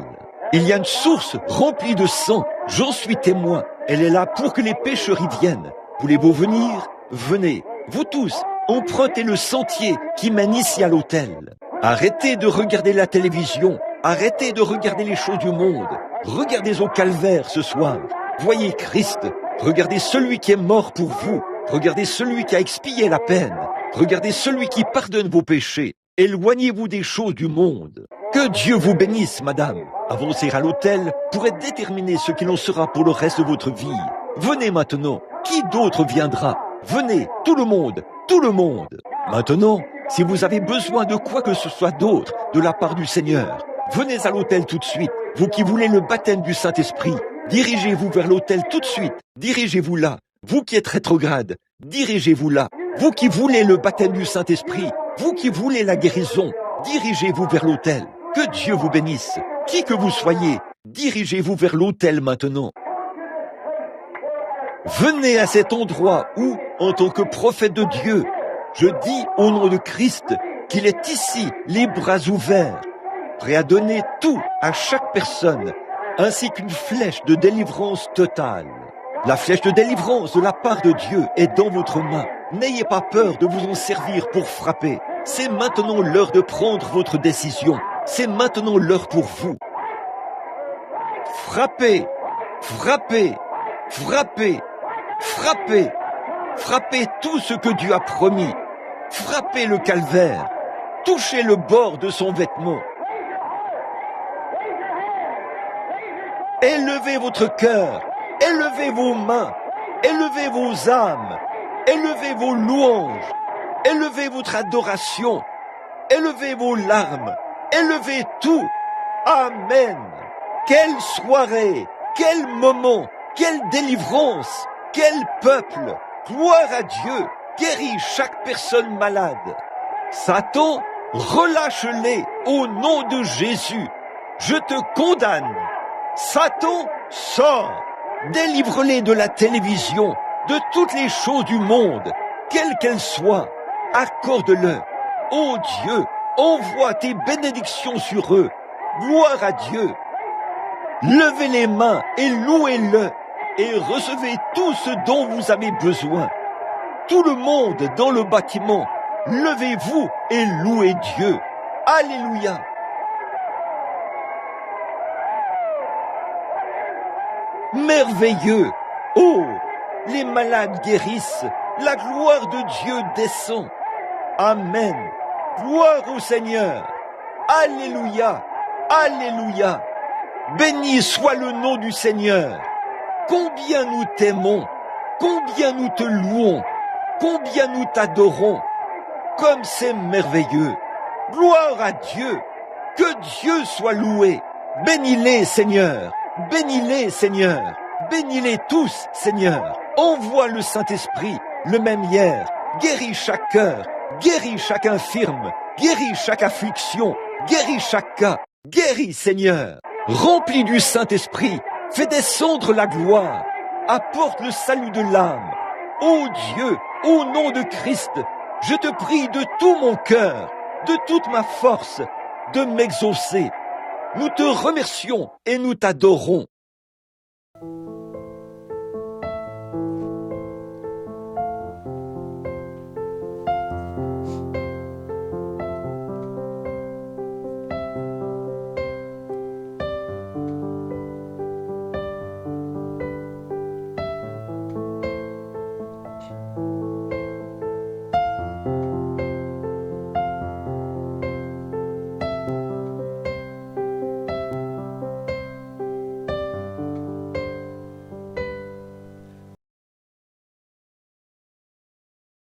Il y a une source remplie de sang, j'en suis témoin. Elle est là pour que les pécheurs y viennent. Voulez-vous venir? Venez. Vous tous, empruntez le sentier qui mène ici à l'autel. Arrêtez de regarder la télévision. Arrêtez de regarder les choses du monde. Regardez au calvaire ce soir. Voyez Christ. Regardez celui qui est mort pour vous. Regardez celui qui a expié la peine. Regardez celui qui pardonne vos péchés. Éloignez-vous des choses du monde. Que Dieu vous bénisse, madame. Avancez à l'autel pourrait déterminer ce qu'il en sera pour le reste de votre vie. Venez maintenant. Qui d'autre viendra? Venez, tout le monde, tout le monde. Maintenant, si vous avez besoin de quoi que ce soit d'autre de la part du Seigneur, venez à l'autel tout de suite. Vous qui voulez le baptême du Saint-Esprit, dirigez-vous vers l'autel tout de suite. Dirigez-vous là. Vous qui êtes rétrograde, dirigez-vous là. Vous qui voulez le baptême du Saint-Esprit, vous qui voulez la guérison, dirigez-vous vers l'autel. Que Dieu vous bénisse. Qui que vous soyez, dirigez-vous vers l'autel maintenant. Venez à cet endroit où, en tant que prophète de Dieu, je dis au nom de Christ qu'il est ici, les bras ouverts, prêt à donner tout à chaque personne, ainsi qu'une flèche de délivrance totale. La flèche de délivrance de la part de Dieu est dans votre main. N'ayez pas peur de vous en servir pour frapper. C'est maintenant l'heure de prendre votre décision. C'est maintenant l'heure pour vous. Frappez, frappez, frappez, frappez, frappez tout ce que Dieu a promis. Frappez le calvaire. Touchez le bord de son vêtement. Élevez votre cœur. Élevez vos mains. Élevez vos âmes. Élevez vos louanges. Élevez votre adoration. Élevez vos larmes. Élevez tout. Amen. Quelle soirée, quel moment, quelle délivrance, quel peuple. Gloire à Dieu. Guéris chaque personne malade. Satan, relâche-les au nom de Jésus. Je te condamne. Satan, sors. Délivre-les de la télévision, de toutes les choses du monde, quelles qu'elles soient. Accorde-le. Ô Dieu, envoie tes bénédictions sur eux. Gloire à Dieu. Levez les mains et louez-le et recevez tout ce dont vous avez besoin. Tout le monde dans le bâtiment, levez-vous et louez Dieu. Alléluia. Merveilleux. Oh, les malades guérissent. La gloire de Dieu descend. Amen. Gloire au Seigneur. Alléluia. Alléluia. Béni soit le nom du Seigneur. Combien nous t'aimons. Combien nous te louons. Combien nous t'adorons. Comme c'est merveilleux. Gloire à Dieu. Que Dieu soit loué. Bénis-les, Seigneur. Bénis-les, Seigneur. Bénis-les tous, Seigneur. Envoie le Saint-Esprit, le même hier. Guéris chaque cœur. Guéris chaque infirme. Guéris chaque affliction, guéris chaque cas, guéris Seigneur. Remplis du Saint-Esprit, fais descendre la gloire, apporte le salut de l'âme. Ô Dieu, au nom de Christ, je te prie de tout mon cœur, de toute ma force, de m'exaucer. Nous te remercions et nous t'adorons.